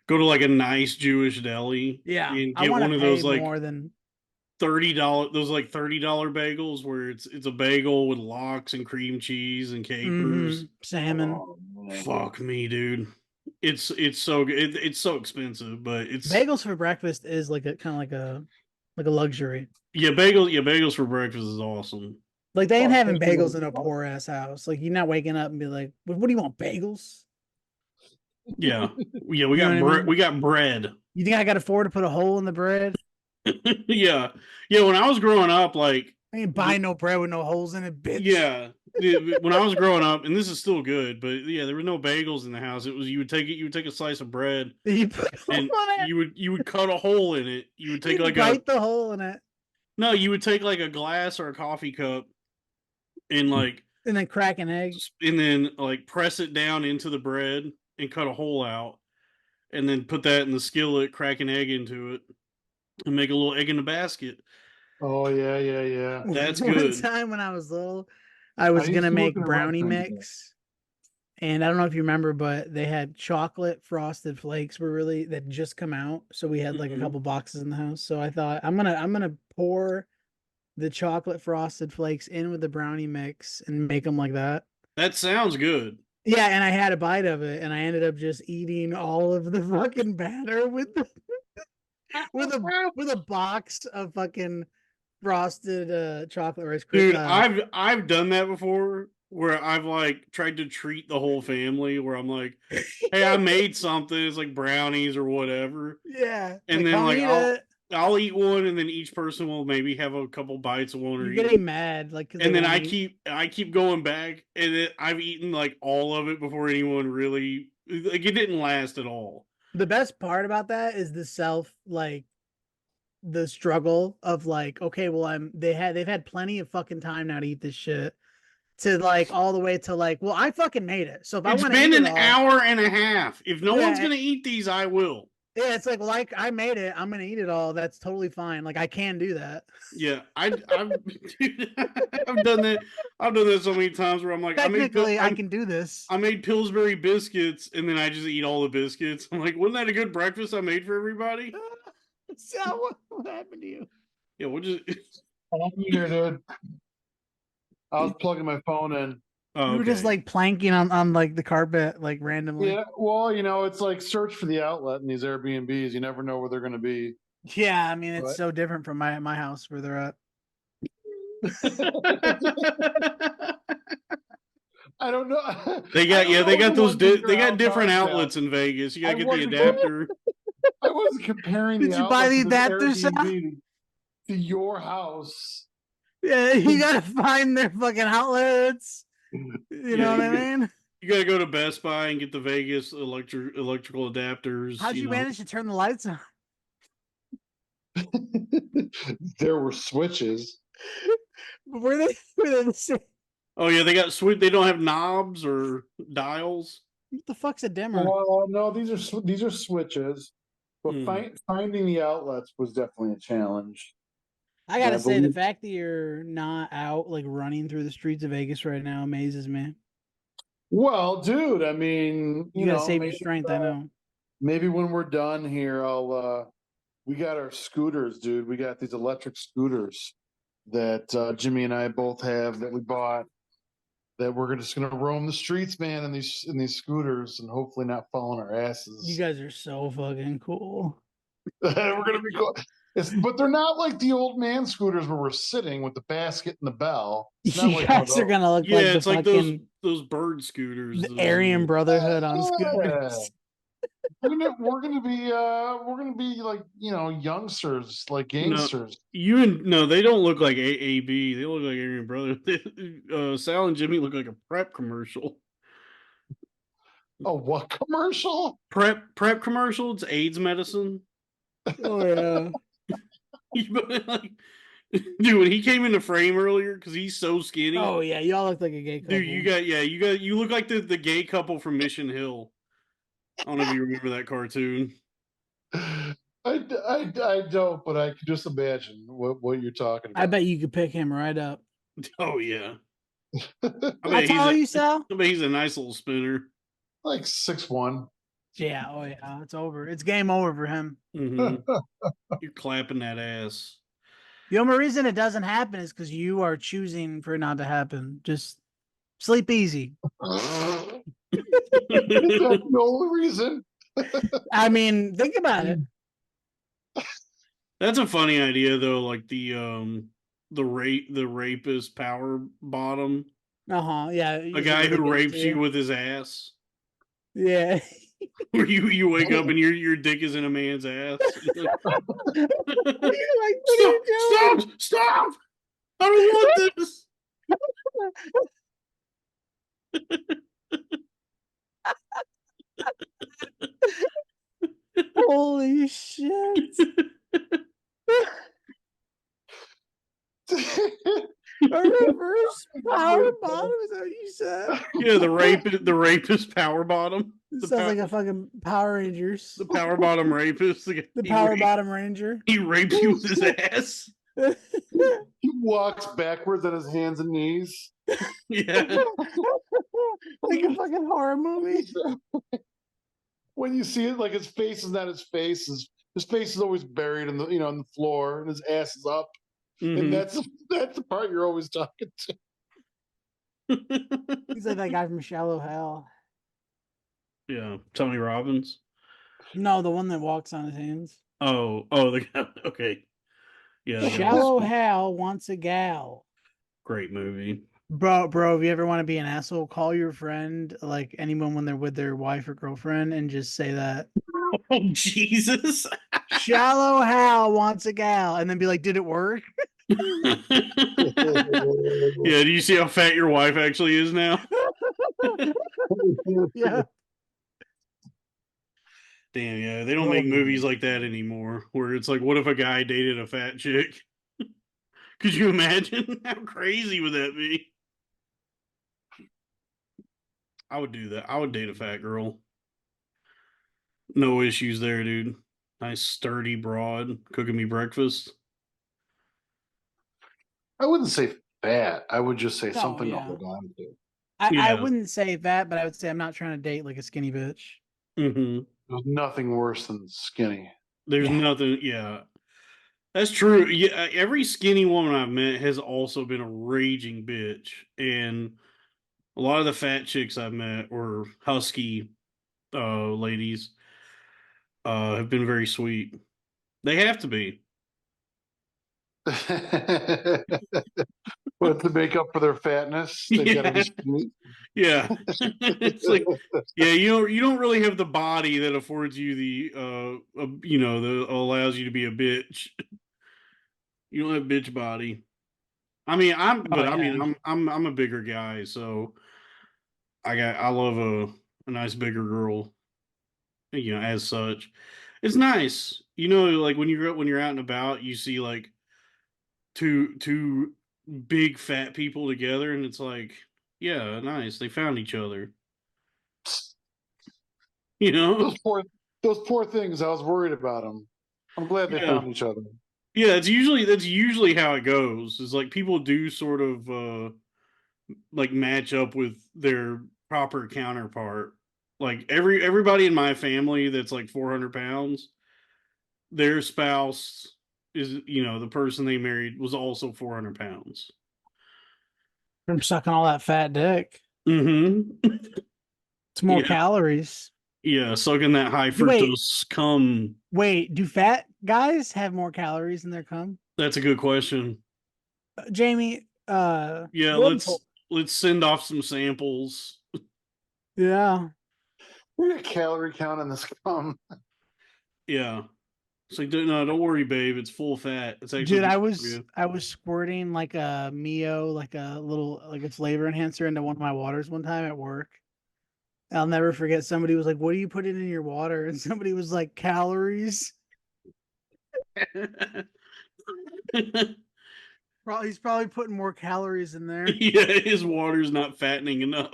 to like a nice Jewish deli. Yeah, and get one of those like more than $30, those like $30 bagels where it's a bagel with lox and cream cheese and capers, salmon. Oh, fuck me, dude. It's so good. It's so expensive, but it's bagels for breakfast is like a kind of like a luxury. Yeah, bagels for breakfast is awesome. Like they ain't having bagels in a poor ass house. Like you're not waking up and be like, "What do you want, bagels?" Yeah, we got bread. You think I got to afford to put a hole in the bread? Yeah. When I was growing up, like I ain't buying no bread with no holes in it, bitch. Yeah, when I was growing up, and this is still good, but yeah, there were no bagels in the house. It was you would take a slice of bread, and you would cut a hole in it. You would take bite the hole in it. No, you would take like a glass or a coffee cup, and then crack an egg, and then like press it down into the bread and cut a hole out, and then put that in the skillet, crack an egg into it, and make a little egg in the basket. Oh yeah. That's good. One time when I was little, I was gonna make brownie mix, and I don't know if you remember, but they had chocolate frosted flakes that just come out, so we had like a couple boxes in the house. So I thought I'm gonna pour the chocolate frosted flakes in with the brownie mix and make them like that. That sounds good. Yeah, and I had a bite of it, and I ended up just eating all of the fucking batter with a box of fucking frosted chocolate Rice Krispies. Dude, I've done that before, where I've like tried to treat the whole family, where I'm like, "Hey, I made something. It's like brownies or whatever." Yeah, and then like I'll eat one, and then each person will maybe have a couple bites of one, or You're eat. getting mad, like, 'cause And they then wanna eat. I keep going back, and I've eaten like all of it before anyone really like it didn't last at all. The best part about that is the struggle of like, okay, well, they've had plenty of fucking time now to eat this shit, to like all the way to like, well, I fucking made it, so if I It's want to been eat it an all, hour and a half. If no one's Yeah. gonna eat these, I will. yeah, it's like, well, I made it, I'm gonna eat it all. That's totally fine. Like, I can do that. Yeah, dude, I've done that. I've done that so many times where I'm like, Technically, I can do this. I made Pillsbury biscuits, and then I just eat all the biscuits. I'm like, wasn't that a good breakfast I made for everybody? So what happened to you? Yeah, we'll just. I'm here, dude. I was plugging my phone in. Oh, You were just okay. like planking on like the carpet, like randomly. Yeah, well, you know, it's like search for the outlet in these Airbnbs. You never know where they're going to be. Yeah, I mean, it's What? so different from my house where they're at. I don't know. They got they got those they got different outlets. outlets in Vegas. You gotta I get the wasn't- adapter. I wasn't comparing Did the you buy outlets the of this adapter, Sal? Airbnb to your house. Yeah, you gotta find their fucking outlets. You know what I mean? You gotta go to Best Buy and get the Vegas electrical adapters. How'd you know. manage to turn the lights on? There were switches. Were they the same? Oh yeah, they got switch. They don't have knobs or dials. What the fuck's a dimmer? Well, no, these are switches. But Hmm. finding the outlets was definitely a challenge. I gotta I say, the believe- fact that you're not out like running through the streets of Vegas right now amazes me. Well, dude, I mean, You gotta know, save your maybe, strength, I know. maybe when we're done here, we got our scooters, dude. We got these electric scooters that Jimmy and I both have that we bought. That we're just gonna roam the streets, man, in these scooters, and hopefully not fall on our asses. You guys are so fucking cool. We're gonna be cool. But they're not like the old man scooters where we're sitting with the basket and the bell. It's not You like one of guys are those. gonna look Yeah, like the it's like fucking those bird scooters. the those, Aryan Brotherhood on Yeah. scooters. We're gonna be like, you know, youngsters, like gangsters. No, they don't look like AAB. They look like Aryan Brothers. Sal and Jimmy look like a prep commercial. Oh, what commercial? Prep commercial. It's AIDS medicine. Oh yeah. Like, dude, when he came into frame earlier, because he's so skinny. Oh yeah, y'all look like a gay couple. Dude, you look like the gay couple from Mission Hill. I don't know if you remember that cartoon. I don't, but I can just imagine what you're talking about. I bet you could pick him right up. Oh yeah. How tall are you, Sal? I bet he's a nice little spinner. Like 6'1". Yeah, oh yeah, it's over. It's game over for him. Mhm. You're clapping that ass. The only reason it doesn't happen is because you are choosing for it not to happen. Just sleep easy. That's the only reason. I mean, think about it. That's a funny idea though, like the rapist power bottom. Yeah. A guy who rapes you with his ass. Yeah. Where you wake up and your dick is in a man's ass. What are you doing? Stop! I don't want this. Holy shit. A reverse power bottom, is that what you said? Yeah, the rapist power bottom. It sounds like a fucking Power Rangers. The power bottom rapist. The Power Bottom Ranger. He rapes you with his ass. He walks backwards on his hands and knees. Yeah. Like a fucking horror movie. When you see it, like his face is not his face. His face is always buried in on the floor, and his ass is up. Mhm. And that's the part you're always talking to. He's like that guy from Shallow Hell. Yeah, Tony Robbins. No, the one that walks on his hands. Oh, the guy. Okay. Yeah. Shallow Hal wants a gal. Great movie. Bro, if you ever want to be an asshole, call your friend, like anyone when they're with their wife or girlfriend, and just say that. Oh, Jesus. Shallow Hal wants a gal, and then be like, "Did it work?" Yeah, do you see how fat your wife actually is now? Yeah. Damn, yeah, they don't make movies like that anymore, where it's like, what if a guy dated a fat chick? Could you imagine? How crazy would that be? I would do that. I would date a fat girl. No issues there, dude. Nice sturdy broad cooking me breakfast. I wouldn't say fat. I would just say No, something to yeah. hold on to. I Yeah. wouldn't say that, but I would say I'm not trying to date like a skinny bitch. Mm-hmm. There's nothing worse than skinny. There's Yeah. nothing. Yeah, that's true. Yeah, every skinny woman I've met has also been a raging bitch, and a lot of the fat chicks I've met were husky ladies. Have been very sweet. They have to be. But to make up for their fatness, they've got to be Yeah. skinny. Yeah. It's like, yeah, you don't really have the body that affords you the the allows you to be a bitch. You don't have bitch body. I mean, Oh yeah. I'm a bigger guy, so I love a nice bigger girl, as such. It's nice. Like when you're out and about, you see like two big fat people together, and it's like, yeah, nice. They found each other. You know? Those poor things. I was worried about them. I'm glad they Yeah. found each other. Yeah, that's usually how it goes. Is like people do sort of like match up with their proper counterpart. Like everybody in my family that's like 400 pounds, their spouse is the person they married was also 400 pounds. From sucking all that fat dick. Mm-hmm. It's more Yeah. calories. Yeah, sucking that high Wait. fructose cum. Wait, do fat guys have more calories in their cum? That's a good question. Jamie, Yeah, go ahead and pull- let's send off some samples. yeah. We're a calorie count on this cum. Yeah. It's like, no, don't worry, babe. It's full fat. It's actually Dude, good for you. I was squirting like a Mio, like a little like a flavor enhancer into one of my waters one time at work. I'll never forget somebody was like, "What do you put in your water?" And somebody was like, "Calories." He's probably putting more calories in there. Yeah, his water's not fattening enough.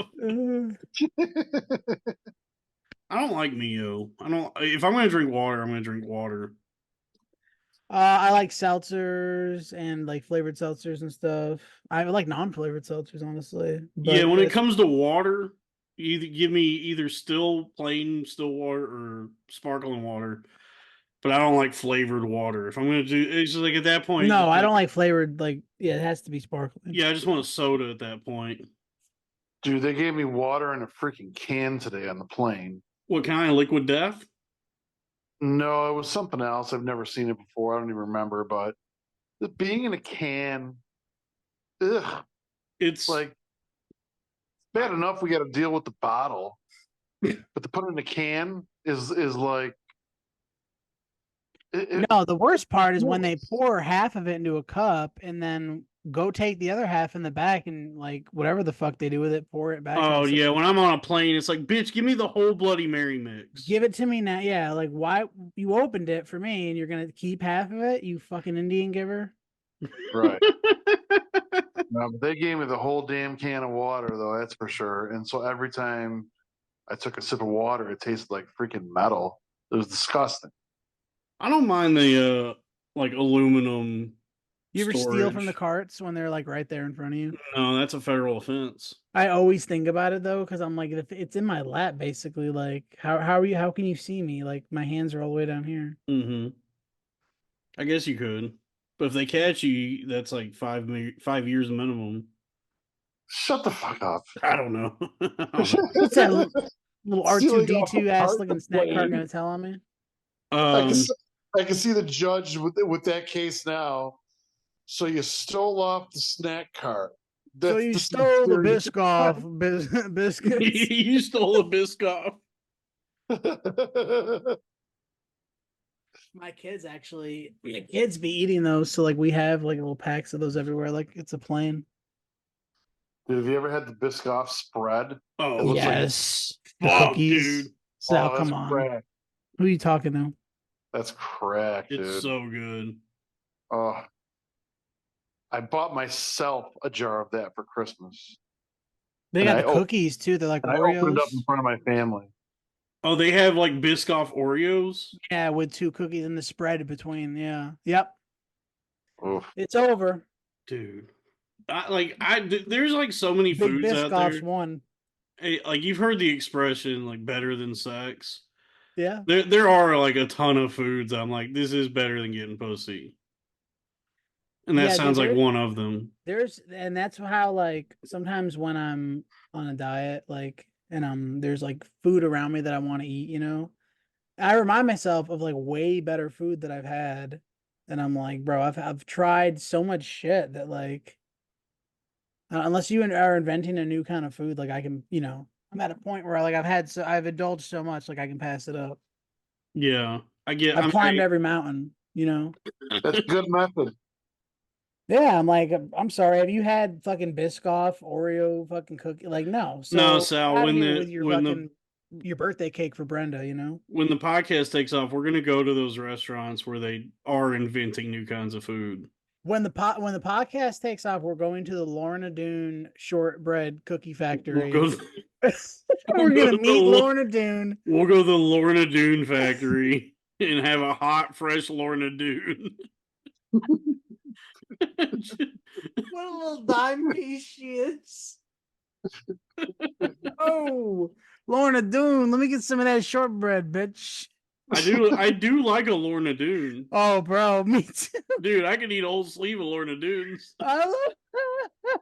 I don't like Mio. I don't. If I'm gonna drink water, I'm gonna drink water. I like seltzers and like flavored seltzers and stuff. I like non-flavored seltzers, honestly. Yeah, But when it comes to water, you either give me either plain still water or sparkling water. But I don't like flavored water. If I'm gonna do, it's just like at that point. no, I like, don't like flavored. Like, yeah, it has to be sparkling. Yeah, I just want a soda at that point. Dude, they gave me water in a freaking can today on the plane. What kind of liquid death? No, it was something else. I've never seen it before. I don't even remember, but being in a can, ugh, It's like bad enough we got to deal with the bottle, but to put it in a can is like No, the worst part is when they pour half of it into a cup and then go take the other half in the back and like whatever the fuck they do with it, pour it back. oh yeah. When I'm on a plane, it's like, bitch, give me the whole Bloody Mary mix. Give it to me now. Yeah, like why you opened it for me and you're gonna keep half of it, you fucking Indian giver. right. No, but they gave me the whole damn can of water, though, that's for sure. And so every time I took a sip of water, it tasted like freaking metal. It was disgusting. I don't mind the like aluminum. You ever steal from storage. the carts when they're like right there in front of you? No, that's a federal offense. I always think about it though, because I'm like, if it's in my lap, basically. Like, how can you see me? Like, my hands are all the way down here. Mm-hmm. I guess you could, but if they catch you, that's like 5 years minimum. Shut the fuck up. I don't know. What's that little R2D2 ass cart looking to snack plane. cart gonna tell on me? I can see the judge with that case now. So you stole off the snack cart. So you stole the Biscoff biscuits. You stole a Biscoff. My kids actually, kids be eating those. So like we have like little packs of those everywhere. Like it's a plane. Dude, have you ever had the Biscoff spread? Oh, It looks like Yes. The fuck, cookies. dude. Sal, that's come on. crack. Who are you talking to? That's crack, It's dude. so good. Oh, I bought myself a jar of that for Christmas. They And got I the op- cookies too. They're like And I opened it up Oreos. in front of my family. Oh, they have like Biscoff Oreos. Yeah, with 2 cookies and the spread between. Yeah. Yep. Oof. It's over. Dude. There's like so many Big foods out there. Biscoff's won. Hey, like you've heard the expression like better than sex. Yeah. There are like a ton of foods I'm like, this is better than getting pussy. And that Yeah, dude, sounds like one of them. And that's how like sometimes when I'm on a diet, like and there's like food around me that I want to eat, you know. I remind myself of like way better food that I've had. And I'm like, bro, I've tried so much shit that like unless you are inventing a new kind of food, like I can, you know, I'm at a point where like I've indulged so much like I can pass it up. Yeah. I've climbed every mountain, you know. That's a good method. Yeah, I'm like, I'm sorry. Have you had fucking Biscoff Oreo fucking cookie? Like, no. So No, Sal, out of here with your your birthday cake for Brenda, you know. when the podcast takes off, we're gonna go to those restaurants where they are inventing new kinds of food. When the podcast takes off, we're going to the Lorna Doone shortbread cookie factory. We'll go, We're gonna meet Lorna Doone. we'll go to the Lorna Doone factory and have a hot, fresh Lorna Doone. What a little dime piece she is. Oh, Lorna Doone, let me get some of that shortbread, bitch. I do like a Lorna Doone. Oh, bro, me too. Dude, I could eat a whole sleeve of Lorna Doones. I love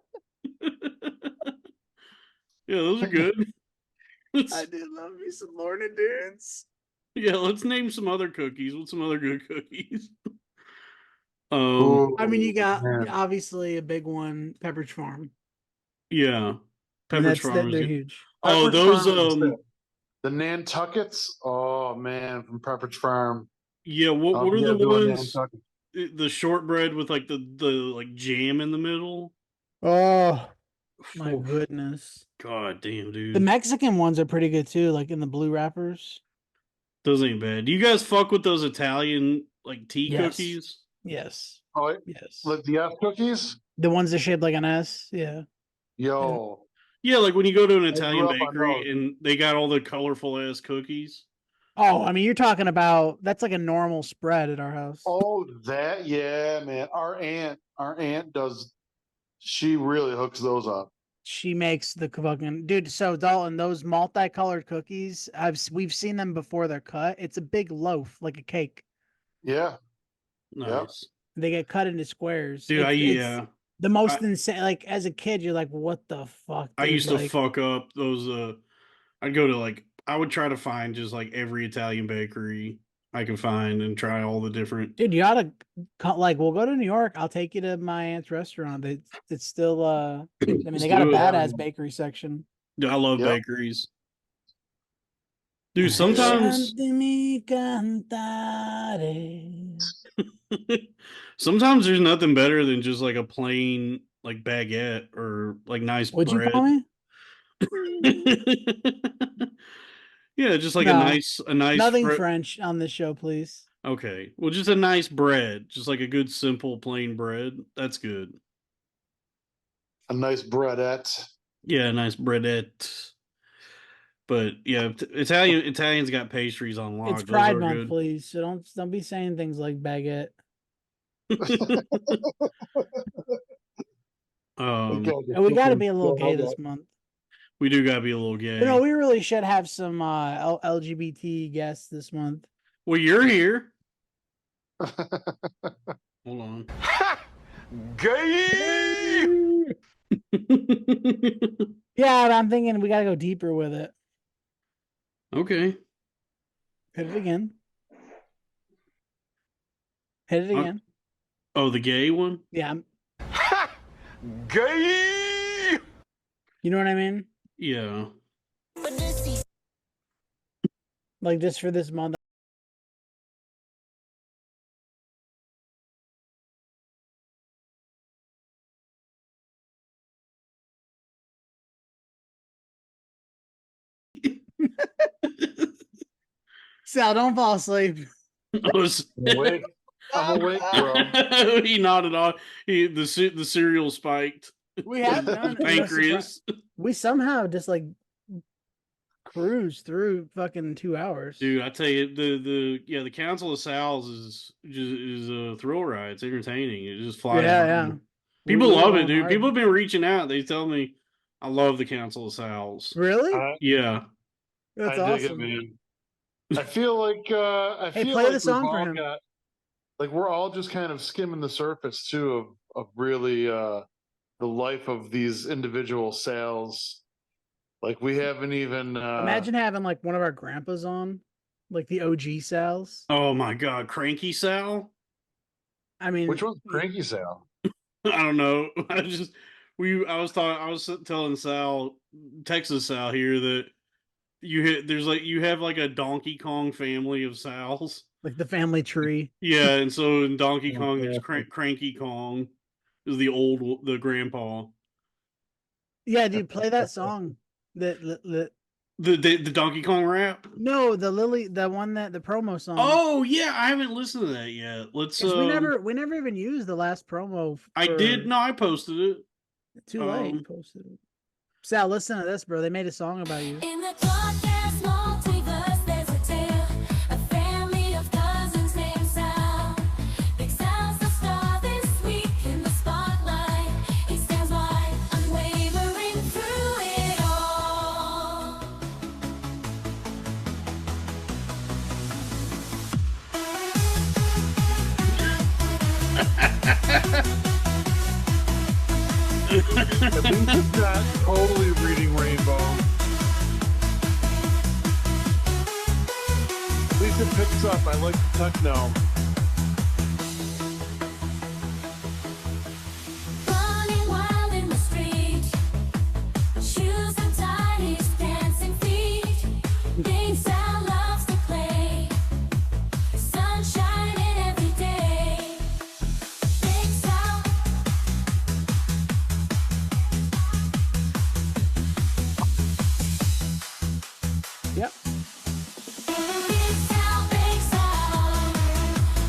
Yeah, those are good. I do love me some Lorna Doones. Yeah, let's name some other cookies. What's some other good cookies? I mean, you got man. obviously a big one, Pepperidge Farm. Yeah. And Pepperidge Farm is they're good. huge. Oh, Pepperidge those Farm is the Nantuckets. Oh man, from Pepperidge Farm. yeah, what I'll are be the doing ones Nantucket. the shortbread with like the like jam in the middle? Oh my Oof. goodness. God damn, dude. The Mexican ones are pretty good too, like in the blue wrappers. Those ain't bad. Do you guys fuck with those Italian like tea Yes. cookies? Yes. Oh, Yes. like the F cookies. The ones that are shaped like an S. Yeah. Yo, Yeah, like when you go to an I Italian grew up on bakery those. and they got all the colorful ass cookies. Oh, I mean, you're talking about that's like a normal spread at our house. Oh, that yeah, man. Our aunt does. She really hooks those up. She makes the fucking dude. So Dalton, those multicolored cookies, we've seen them before they're cut. It's a big loaf, like a cake. Yeah, Nice. They get cut into squares. Dude, It's the most I- insane. Like as a kid, you're like, what the fuck? I dude? used to Like, fuck up those I'd go to like I would try to find just like every Italian bakery I can find and try all the different. dude, you oughta like we'll go to New York. I'll take you to my aunt's restaurant. It's still I mean, they got a do it. badass bakery section. Dude, I love Yep. bakeries. Dude, sometimes Lasciatemi cantare. sometimes there's nothing better than just like a plain like baguette or like nice What'd you bread. call me? Yeah, just like No, a nice Nothing French on this show, please. Okay. Well, just a nice bread, just like a good simple plain bread. That's good. a nice breadette. Yeah, a nice breadette. But yeah, Italians got pastries on lock. It's Those Pride are Month, good. please. So don't be saying things like baguette. Um, And we got to be a little gay this month. we do gotta be a little gay. You know, we really should have some LGBT guests this month. Well, you're here. Hold on. Gay. Yeah, but I'm thinking we got to go deeper with it. Okay. Hit it again. Hit it again. Oh, the gay one? Yeah. Gay. You know what I mean? Yeah. Like just for this month. Sal, don't fall asleep. I was- I'm awake. I'm awake, bro. he nodded off. The cereal spiked. We have done Pancreas. we somehow just like cruise through fucking 2 hours. Dude, I tell you, the Council of Sals is a thrill ride. It's entertaining. It just flies. Yeah. People We love were it, dude. hard. People have been reaching out. They tell me, I love the Council of Sals. Really? Yeah. That's I dig it, awesome. man. I feel like Hey, play the song for him. Like we're all just kind of skimming the surface too of really the life of these individual sales. Like we haven't even Imagine having like one of our grandpas on, like the OG Sal's. Oh my God, Cranky Sal. I mean, which one's Cranky Sal? I don't know. I was telling Sal, Texas Sal here, that you have like a Donkey Kong family of Sals. like the family tree. Yeah, and so in Donkey Oh, Kong, there's yeah. Cranky Kong, is the grandpa. Yeah, dude, play that song. The The Donkey Kong rap. no, the one that the promo song. Oh yeah, I haven't listened to that yet. Let's. 'Cause we never even used the last promo. I did. No, I posted it. Too late. Posted it. Sal, listen to this, bro. They made a song about you. In the darkest multiverse, there's a tale, a family of cousins named Sal. Big Sal's the star this week in the spotlight. He stands wide, unwavering through it all. At least it's not totally reading Rainbow. At least it picks up. I like the techno. Running wild in the street, shoes untied, his dancing feet. Big Sal loves to play, sun shining every day. Big Sal. Yep. Big Sal,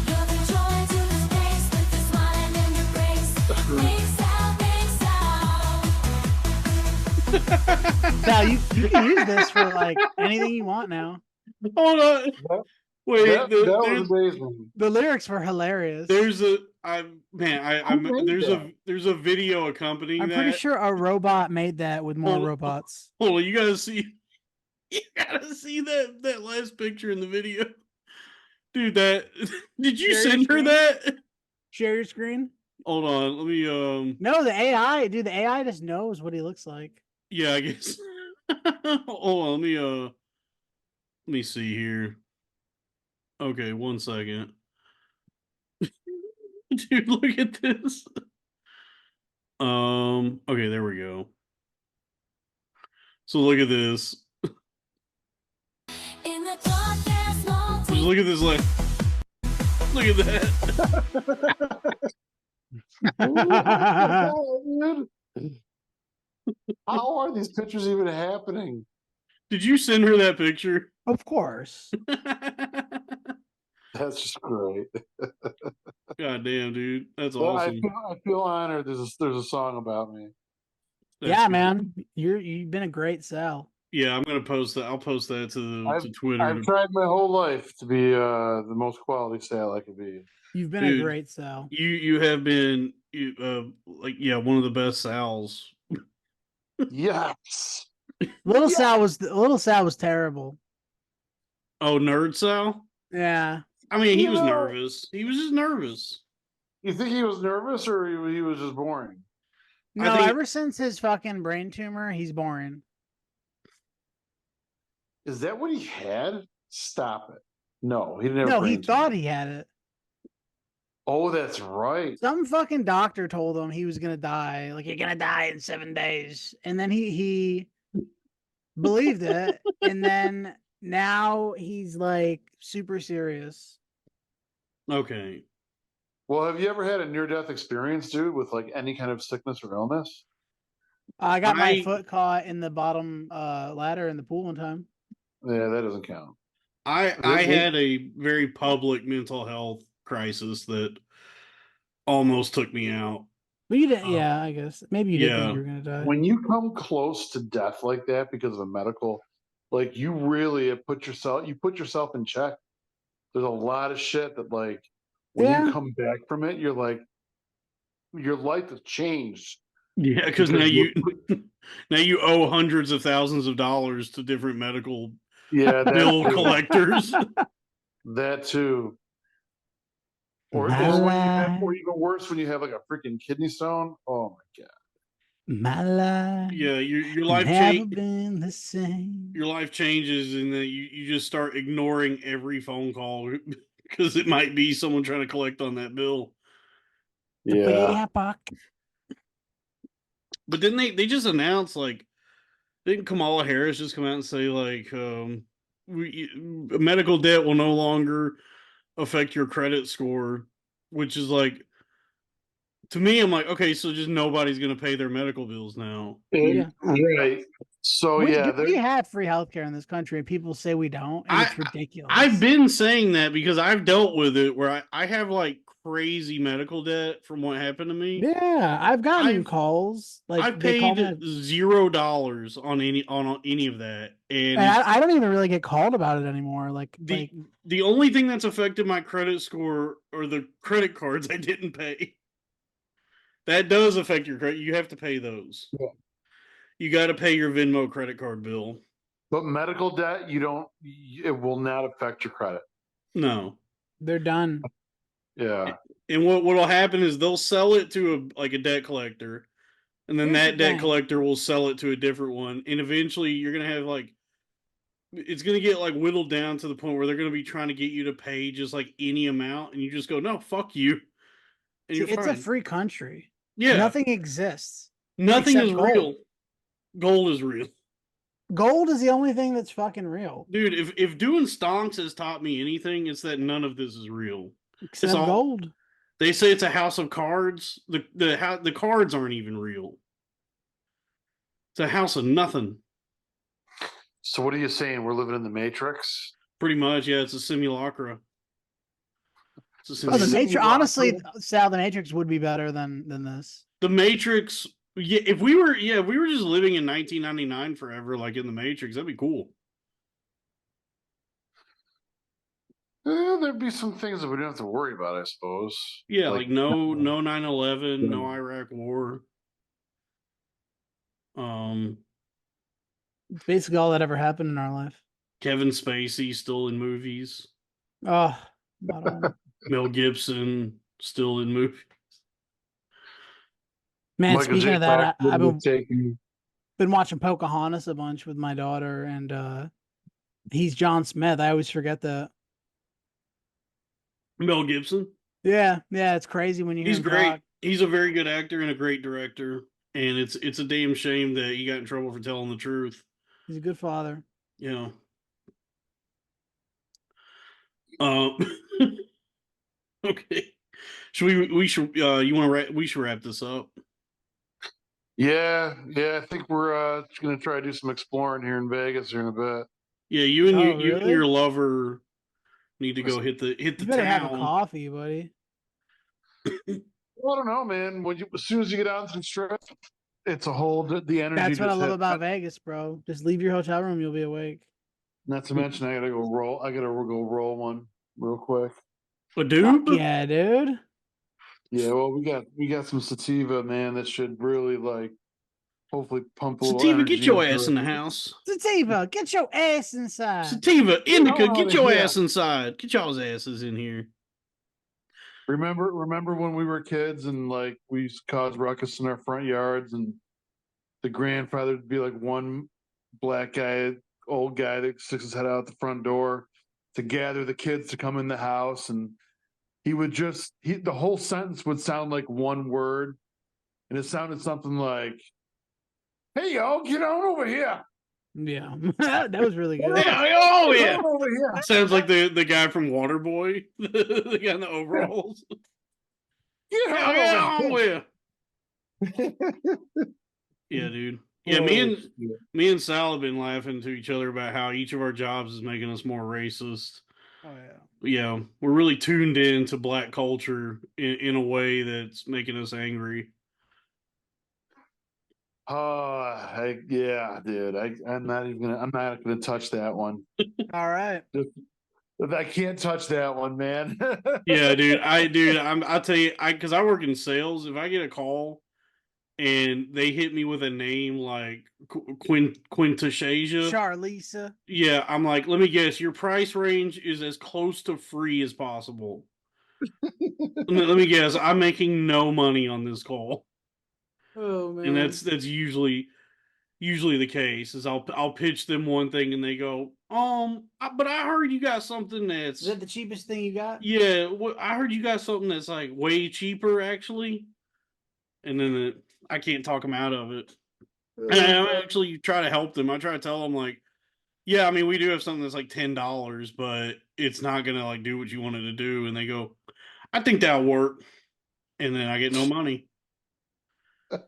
you're the joy to the space with your smile and your grace. Big Sal. Sal, you can use this for like anything you want now. Hold on. Wait, That was amazing. The lyrics were hilarious. there's a video accompanying I'm that. pretty sure a robot made that with more robots. Hold on, you gotta see that last picture in the video, dude. That did you Share your send her screen? that? Share your screen. Hold on, let me No, the AI, dude. The AI just knows what he looks like. yeah, I guess. Hold on, let me see here. Okay, 1 second. Dude, look at this. Okay, there we go. So look at this. In the darkest Just look at this. Look at that. Dude. How are these pictures even happening? Did you send her that picture? Of course. That's just great. God damn, dude. That's Well, awesome. I feel honored. There's a song about me. That's Yeah, good. man. You've been a great Sal. Yeah, I'm gonna post that. I'll post that to Twitter. I've tried my whole life to be the most quality sale I could be. You've been Dude, a great Sal. You have been one of the best Sals. Yes. Little Sal was terrible. Oh, Nerd Sal? Yeah. I mean, he was No. nervous. He was just nervous. You think he was nervous or he was just boring? No, think- ever since his fucking brain tumor, he's boring. Is that what he had? Stop it. No, he didn't have No, brain he tumor. thought he had it. Oh, that's right. Some fucking doctor told him he was gonna die. Like, you're gonna die in 7 days. And then he believed it. And then now he's like super serious. Okay. Well, have you ever had a near-death experience, dude, with like any kind of sickness or illness? I got my I- foot caught in the bottom ladder in the pool one time. Yeah, that doesn't count. I had a very public mental health crisis that almost took me out. But you didn't. Yeah, I guess maybe you didn't think Yeah. you were gonna die. When you come close to death like that because of a medical, like you really have put yourself in check. There's a lot of shit that like when Yeah. you come back from it, you're like your life has changed. Yeah, because now you owe hundreds of thousands of dollars to different medical Yeah, bill that too. collectors. That too. Or My or when you have, life. or even worse, when you have like a freaking kidney stone. Oh my god. My life. Yeah, your life never been the same. your life changes, and then you just start ignoring every phone call because it might be someone trying to collect on that bill. Yeah. But then they just announced, like, didn't Kamala Harris just come out and say, like, medical debt will no longer affect your credit score, which is like, to me, I'm like, okay, so just nobody's gonna pay their medical bills now. Yeah. Right. So we yeah, have free healthcare in this country, and people say we don't, and it's ridiculous. I've been saying that because I've dealt with it where I have like crazy medical debt from what happened to me. Yeah, I've gotten calls. Like I've they call paid me, $0 on any of that, and and I don't even really get called about it anymore. Like the only thing that's affected my credit score are the credit cards I didn't pay. That does affect your credit. You have to pay those. Yeah. You got to pay your Venmo credit card bill. but medical debt, you don't. It will not affect your credit. No, they're done. Yeah. and what'll happen is they'll sell it to a debt collector, and then Here's that the debt thing. collector will sell it to a different one, and eventually you're gonna have like, it's gonna get like whittled down to the point where they're gonna be trying to get you to pay just like any amount, and you just go, no, fuck you, and See, you're it's fine. a free country. Yeah, Nothing exists. nothing except is gold. real. Gold is real. Gold is the only thing that's fucking real. Dude, if doing stonks has taught me anything, it's that none of this is real. Except It's all gold. They say it's a house of cards. The cards aren't even real. It's a house of nothing. So what are you saying? We're living in the Matrix? Pretty much, yeah. It's a simulacra. It's a Oh, the simulacra. Matrix. Honestly, Sal, the Matrix would be better than this. The Matrix. Yeah, if we were just living in 1999 forever, like in the Matrix, that'd be cool. There'd be some things that we don't have to worry about, I suppose. Yeah, like no 9/11, no Iraq War. Basically, all that ever happened in our life. Kevin Spacey still in movies. Oh, not on. Mel Gibson still in movies. Man, Michael speaking J. of that, Fox I've would take you. been watching Pocahontas a bunch with my daughter, and he's John Smith. I always forget that. Mel Gibson. Yeah, it's crazy when you hear He's him great. talk. He's a very good actor and a great director. And it's a damn shame that he got in trouble for telling the truth. He's a good father. You know. Okay. We should wrap this up. Yeah. I think we're just gonna try to do some exploring here in Vegas here in a bit. Yeah, you and really? your lover need to go hit the You better town. have a coffee, buddy. Well, I don't know, man. As soon as you get out to the strip, it's a whole the energy. That's what I just love hits. about Vegas, bro. Just leave your hotel room, you'll be awake. Not to mention, I gotta go roll one real quick. A dude? Yeah, dude. Yeah, well, we got some sativa, man. That should really hopefully pump a little Sativa, energy get your into ass it. in the house. Sativa, get your ass inside. Sativa, indica, out get of your here. ass inside. Get y'all's asses in here. Remember when we were kids and we used to cause ruckus in our front yards, and the grandfather would be like one black guy, old guy that sticks his head out the front door to gather the kids to come in the house, and he would the whole sentence would sound like one word, and it sounded something like, "Hey y'all, get on over here." Yeah, that was really good. Oh Get yeah. on over here. Sounds like the guy from Waterboy, the guy in the overalls. Get on Yeah, over yeah, here. yeah, dude. Yeah, Oh, shit. me and Sal have been laughing to each other about how each of our jobs is making us more racist. Oh yeah. Yeah, we're really tuned in to black culture in a way that's making us angry. Yeah, dude. I'm not gonna touch that one. All right. I can't touch that one, man. Yeah, I'll tell you, because I work in sales. If I get a call and they hit me with a name like Quintashasia, Charlisa. yeah, I'm like, let me guess, your price range is as close to free as possible. Let me guess, I'm making no money on this call, Oh man. and that's usually the case. Is I'll pitch them one thing and they go, but I heard you got something that's Is that the cheapest thing you got? yeah, I heard you got something that's like way cheaper actually, and then I can't talk them out of it. And I actually try to help them. I try to tell them like, yeah, I mean, we do have something that's like $10, but it's not gonna like do what you wanted to do. And they go, I think that'll work, and then I get no money. I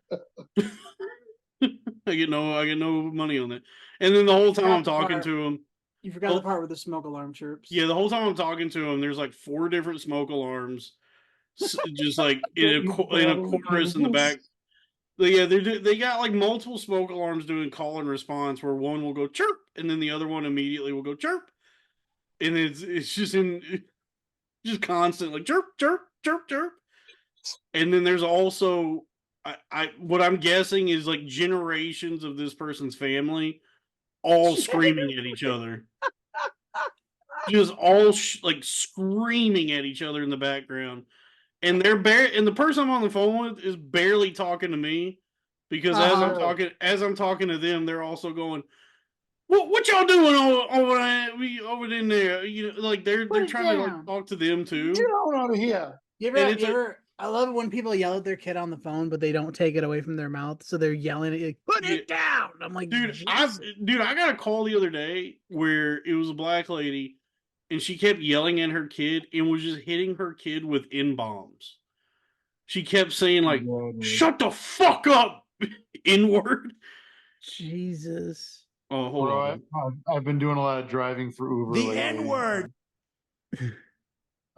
get no money on it. And then the whole time I'm talking to them, You forgot the part where the smoke alarm chirps. yeah, the whole time I'm talking to them, there's like 4 different smoke alarms, just like in a chorus in the back. Yeah, they got like multiple smoke alarms doing call and response, where one will go chirp, and then the other one immediately will go chirp, and it's just constant like chirp chirp chirp chirp. And then there's also I what I'm guessing is like generations of this person's family all screaming at each other, just all like screaming at each other in the background. And and the person I'm on the phone with is barely talking to me, because as I'm talking to them, they're also going, what y'all doing over in there? You know, like they're trying to like talk to them too. Get out of here. You ever I love it when people yell at their kid on the phone, but they don't take it away from their mouth, so they're yelling at you, like, put it down. I'm like, dude, I got a call the other day where it was a black lady, and she kept yelling at her kid and was just hitting her kid with N-bombs. She kept saying like, "Shut the fuck up," N-word. Jesus. Oh, hold on. I've been doing a lot of driving for Uber. The N-word.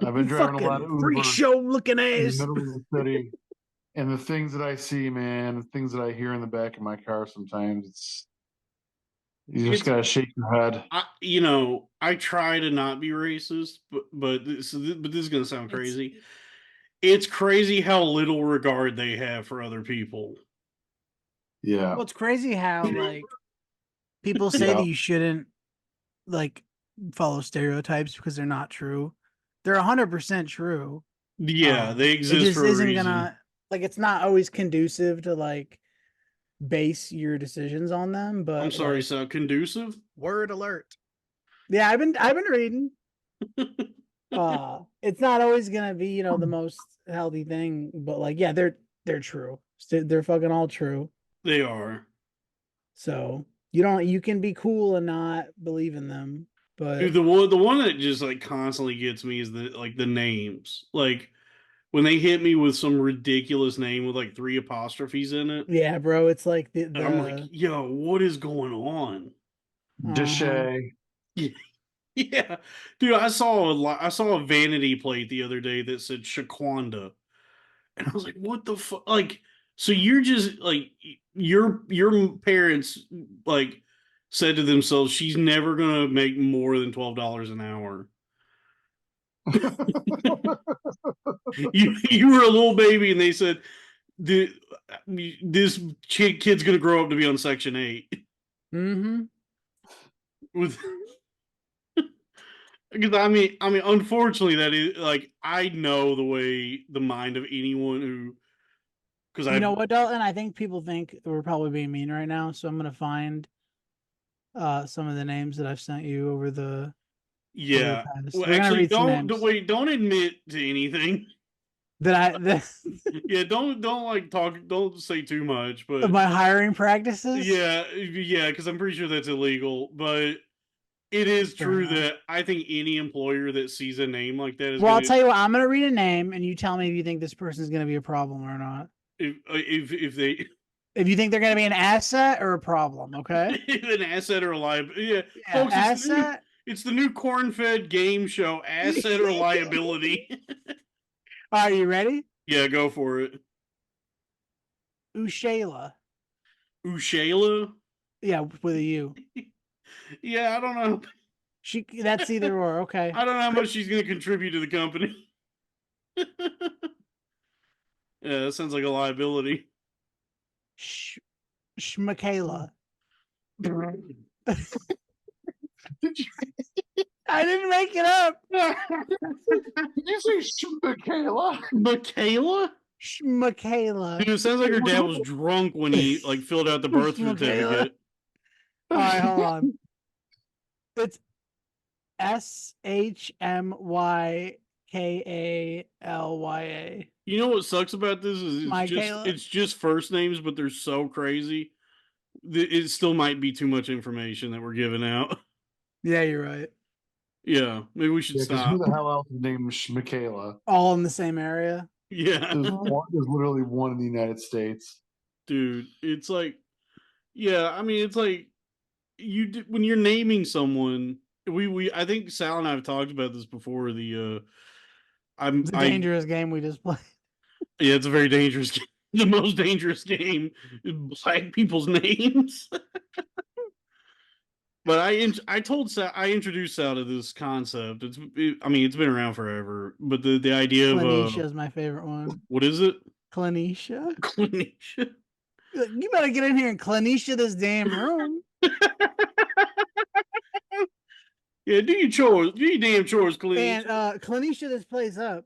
I've been driving a lot of Uber. Freak show looking in ass. the middle of the city, and the things that I see, man, the things that I hear in the back of my car, sometimes you just gotta shake your head. I try to not be racist, but this is gonna sound crazy. It's crazy how little regard they have for other people. Yeah. Well, it's crazy how like people say that you shouldn't like follow stereotypes because they're not true. They're 100% true. Yeah, they exist it just for a isn't reason. gonna like it's not always conducive to like base your decisions on them. But I'm sorry, so conducive? Word alert. Yeah, I've been reading. It's not always gonna be the most healthy thing, but like yeah, they're true. They're fucking all true. They are. So you can be cool and not believe in them. But dude, the one that just like constantly gets me is the names. Like when they hit me with some ridiculous name with like 3 apostrophes in it. Yeah, bro, it's like the I'm like, yo, what is going on? Deshay. Yeah, dude, I saw a vanity plate the other day that said Shaquanda, and I was like, what the fuck? Like, so you're just like your parents like said to themselves, she's never gonna make more than $12 an hour. you were a little baby, and they said, this kid's gonna grow up to be on Section 8. Mm-hmm. With because I mean, unfortunately, that is like I know the mind of anyone who. Because you know what, Dalton? I think people think we're probably being mean right now, so I'm gonna find some of the names that I've sent you over the. Yeah. Well, actually, don't admit to anything. Yeah, don't say too much. But of my hiring practices. Yeah, because I'm pretty sure that's illegal. But it is true that I think any employer that sees a name like that is. Well, I'll tell you what. I'm gonna read a name, and you tell me if you think this person is gonna be a problem or not. If If you think they're going to be an asset or a problem, okay? An asset or a liability. Yeah, Yeah, folks, asset. it's the new corn-fed game show, asset or liability. Are you ready? Yeah, go for it. Ushayla. Ushayla? Yeah, with a U. Yeah, I don't know. That's either or. Okay. I don't know how much she's going to contribute to the company. Yeah, that sounds like a liability. Shmakayla. I didn't make it up. Did you say Michaela? Michaela? Shmakayla. Dude, it sounds like her dad was drunk when he like filled out the birth certificate. All right, hold on. It's Shmykalya. You know what sucks about this is it's just first names, but they're so crazy. It still might be too much information that we're giving out. Yeah, you're right. Yeah, maybe we should Yeah, 'cause stop. who the hell else is named Michaela? All in the same area. Yeah, There's literally one in the United States. dude, it's like, yeah, I mean, it's like when you're naming someone. I think Sal and I have talked about this before. It's a dangerous game we just played. Yeah, it's a very dangerous game. The most dangerous game is black people's names. But I told Sal, I introduced Sal to this concept. It's been around forever. But the idea of Clinicia is my favorite one. what is it? Clinicia. Clinicia. You better get in here and Clinicia this damn room. Yeah, do your chores. Do your damn chores, Clinicia. And Clinicia this place up.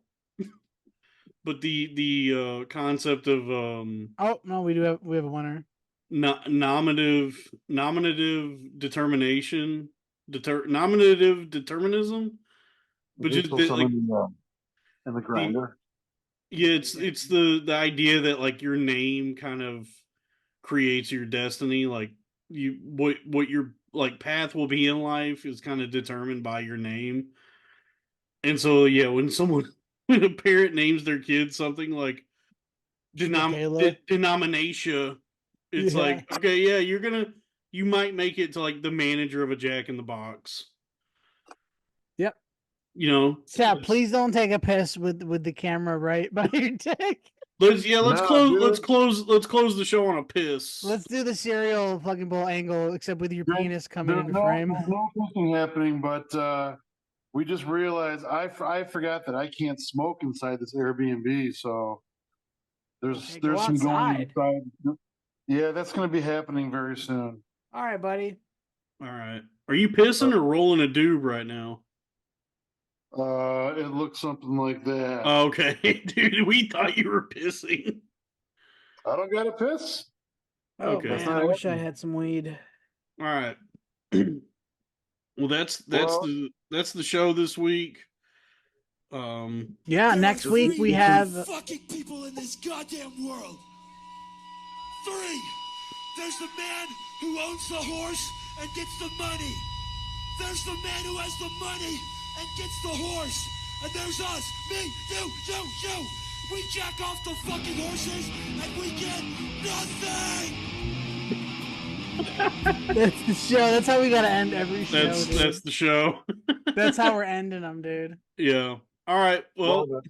But the concept of oh no, we have a winner. Nominative determination, nominative determinism, which is like in the grinder. Yeah, it's the idea that like your name kind of creates your destiny. Like what your like path will be in life is kind of determined by your name. And so yeah, when a parent names their kid something like denomination, it's like, okay, yeah, you might make it to like the manager of a Jack in the Box. Yep. You know. Yeah, please don't take a piss with the camera right by your dick. Let's close the show on a piss. Let's do the cereal fucking bowl angle, except with your penis coming into frame. There's no pissing happening, but we just realized I forgot that I can't smoke inside this Airbnb, so there's some going inside. Yeah, that's going to be happening very soon. All right, buddy. All right. Are you pissing or rolling a doob right now? It looks something like that. Okay, dude, we thought you were pissing. I don't got to piss. Oh, okay, man, I wish I had some weed. All right. Well, that's the show this week. Yeah, next week we have fucking people in this goddamn world. 3. There's the man who owns the horse and gets the money. There's the man who has the money and gets the horse. And there's us, me, you. We jack off the fucking horses and we get nothing. That's the show. That's how we gotta end every show. That's the show. That's how we're ending them, dude. Yeah. All right. Well,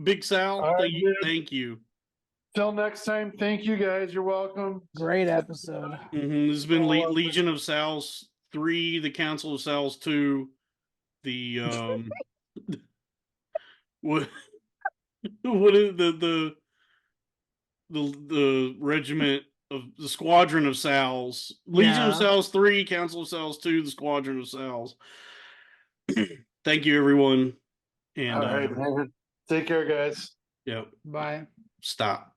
Big Sal, thank you. Till next time, thank you guys. You're welcome. Great episode. This has been Legion of Sal's 3, the Council of Sal's 2, the what is the regiment of the Squadron of Sal's, Legion of Sal's 3, Council of Sal's 2, the Squadron of Sal's. Thank you, everyone. And all right, take care, guys. Yep. Bye. Stop.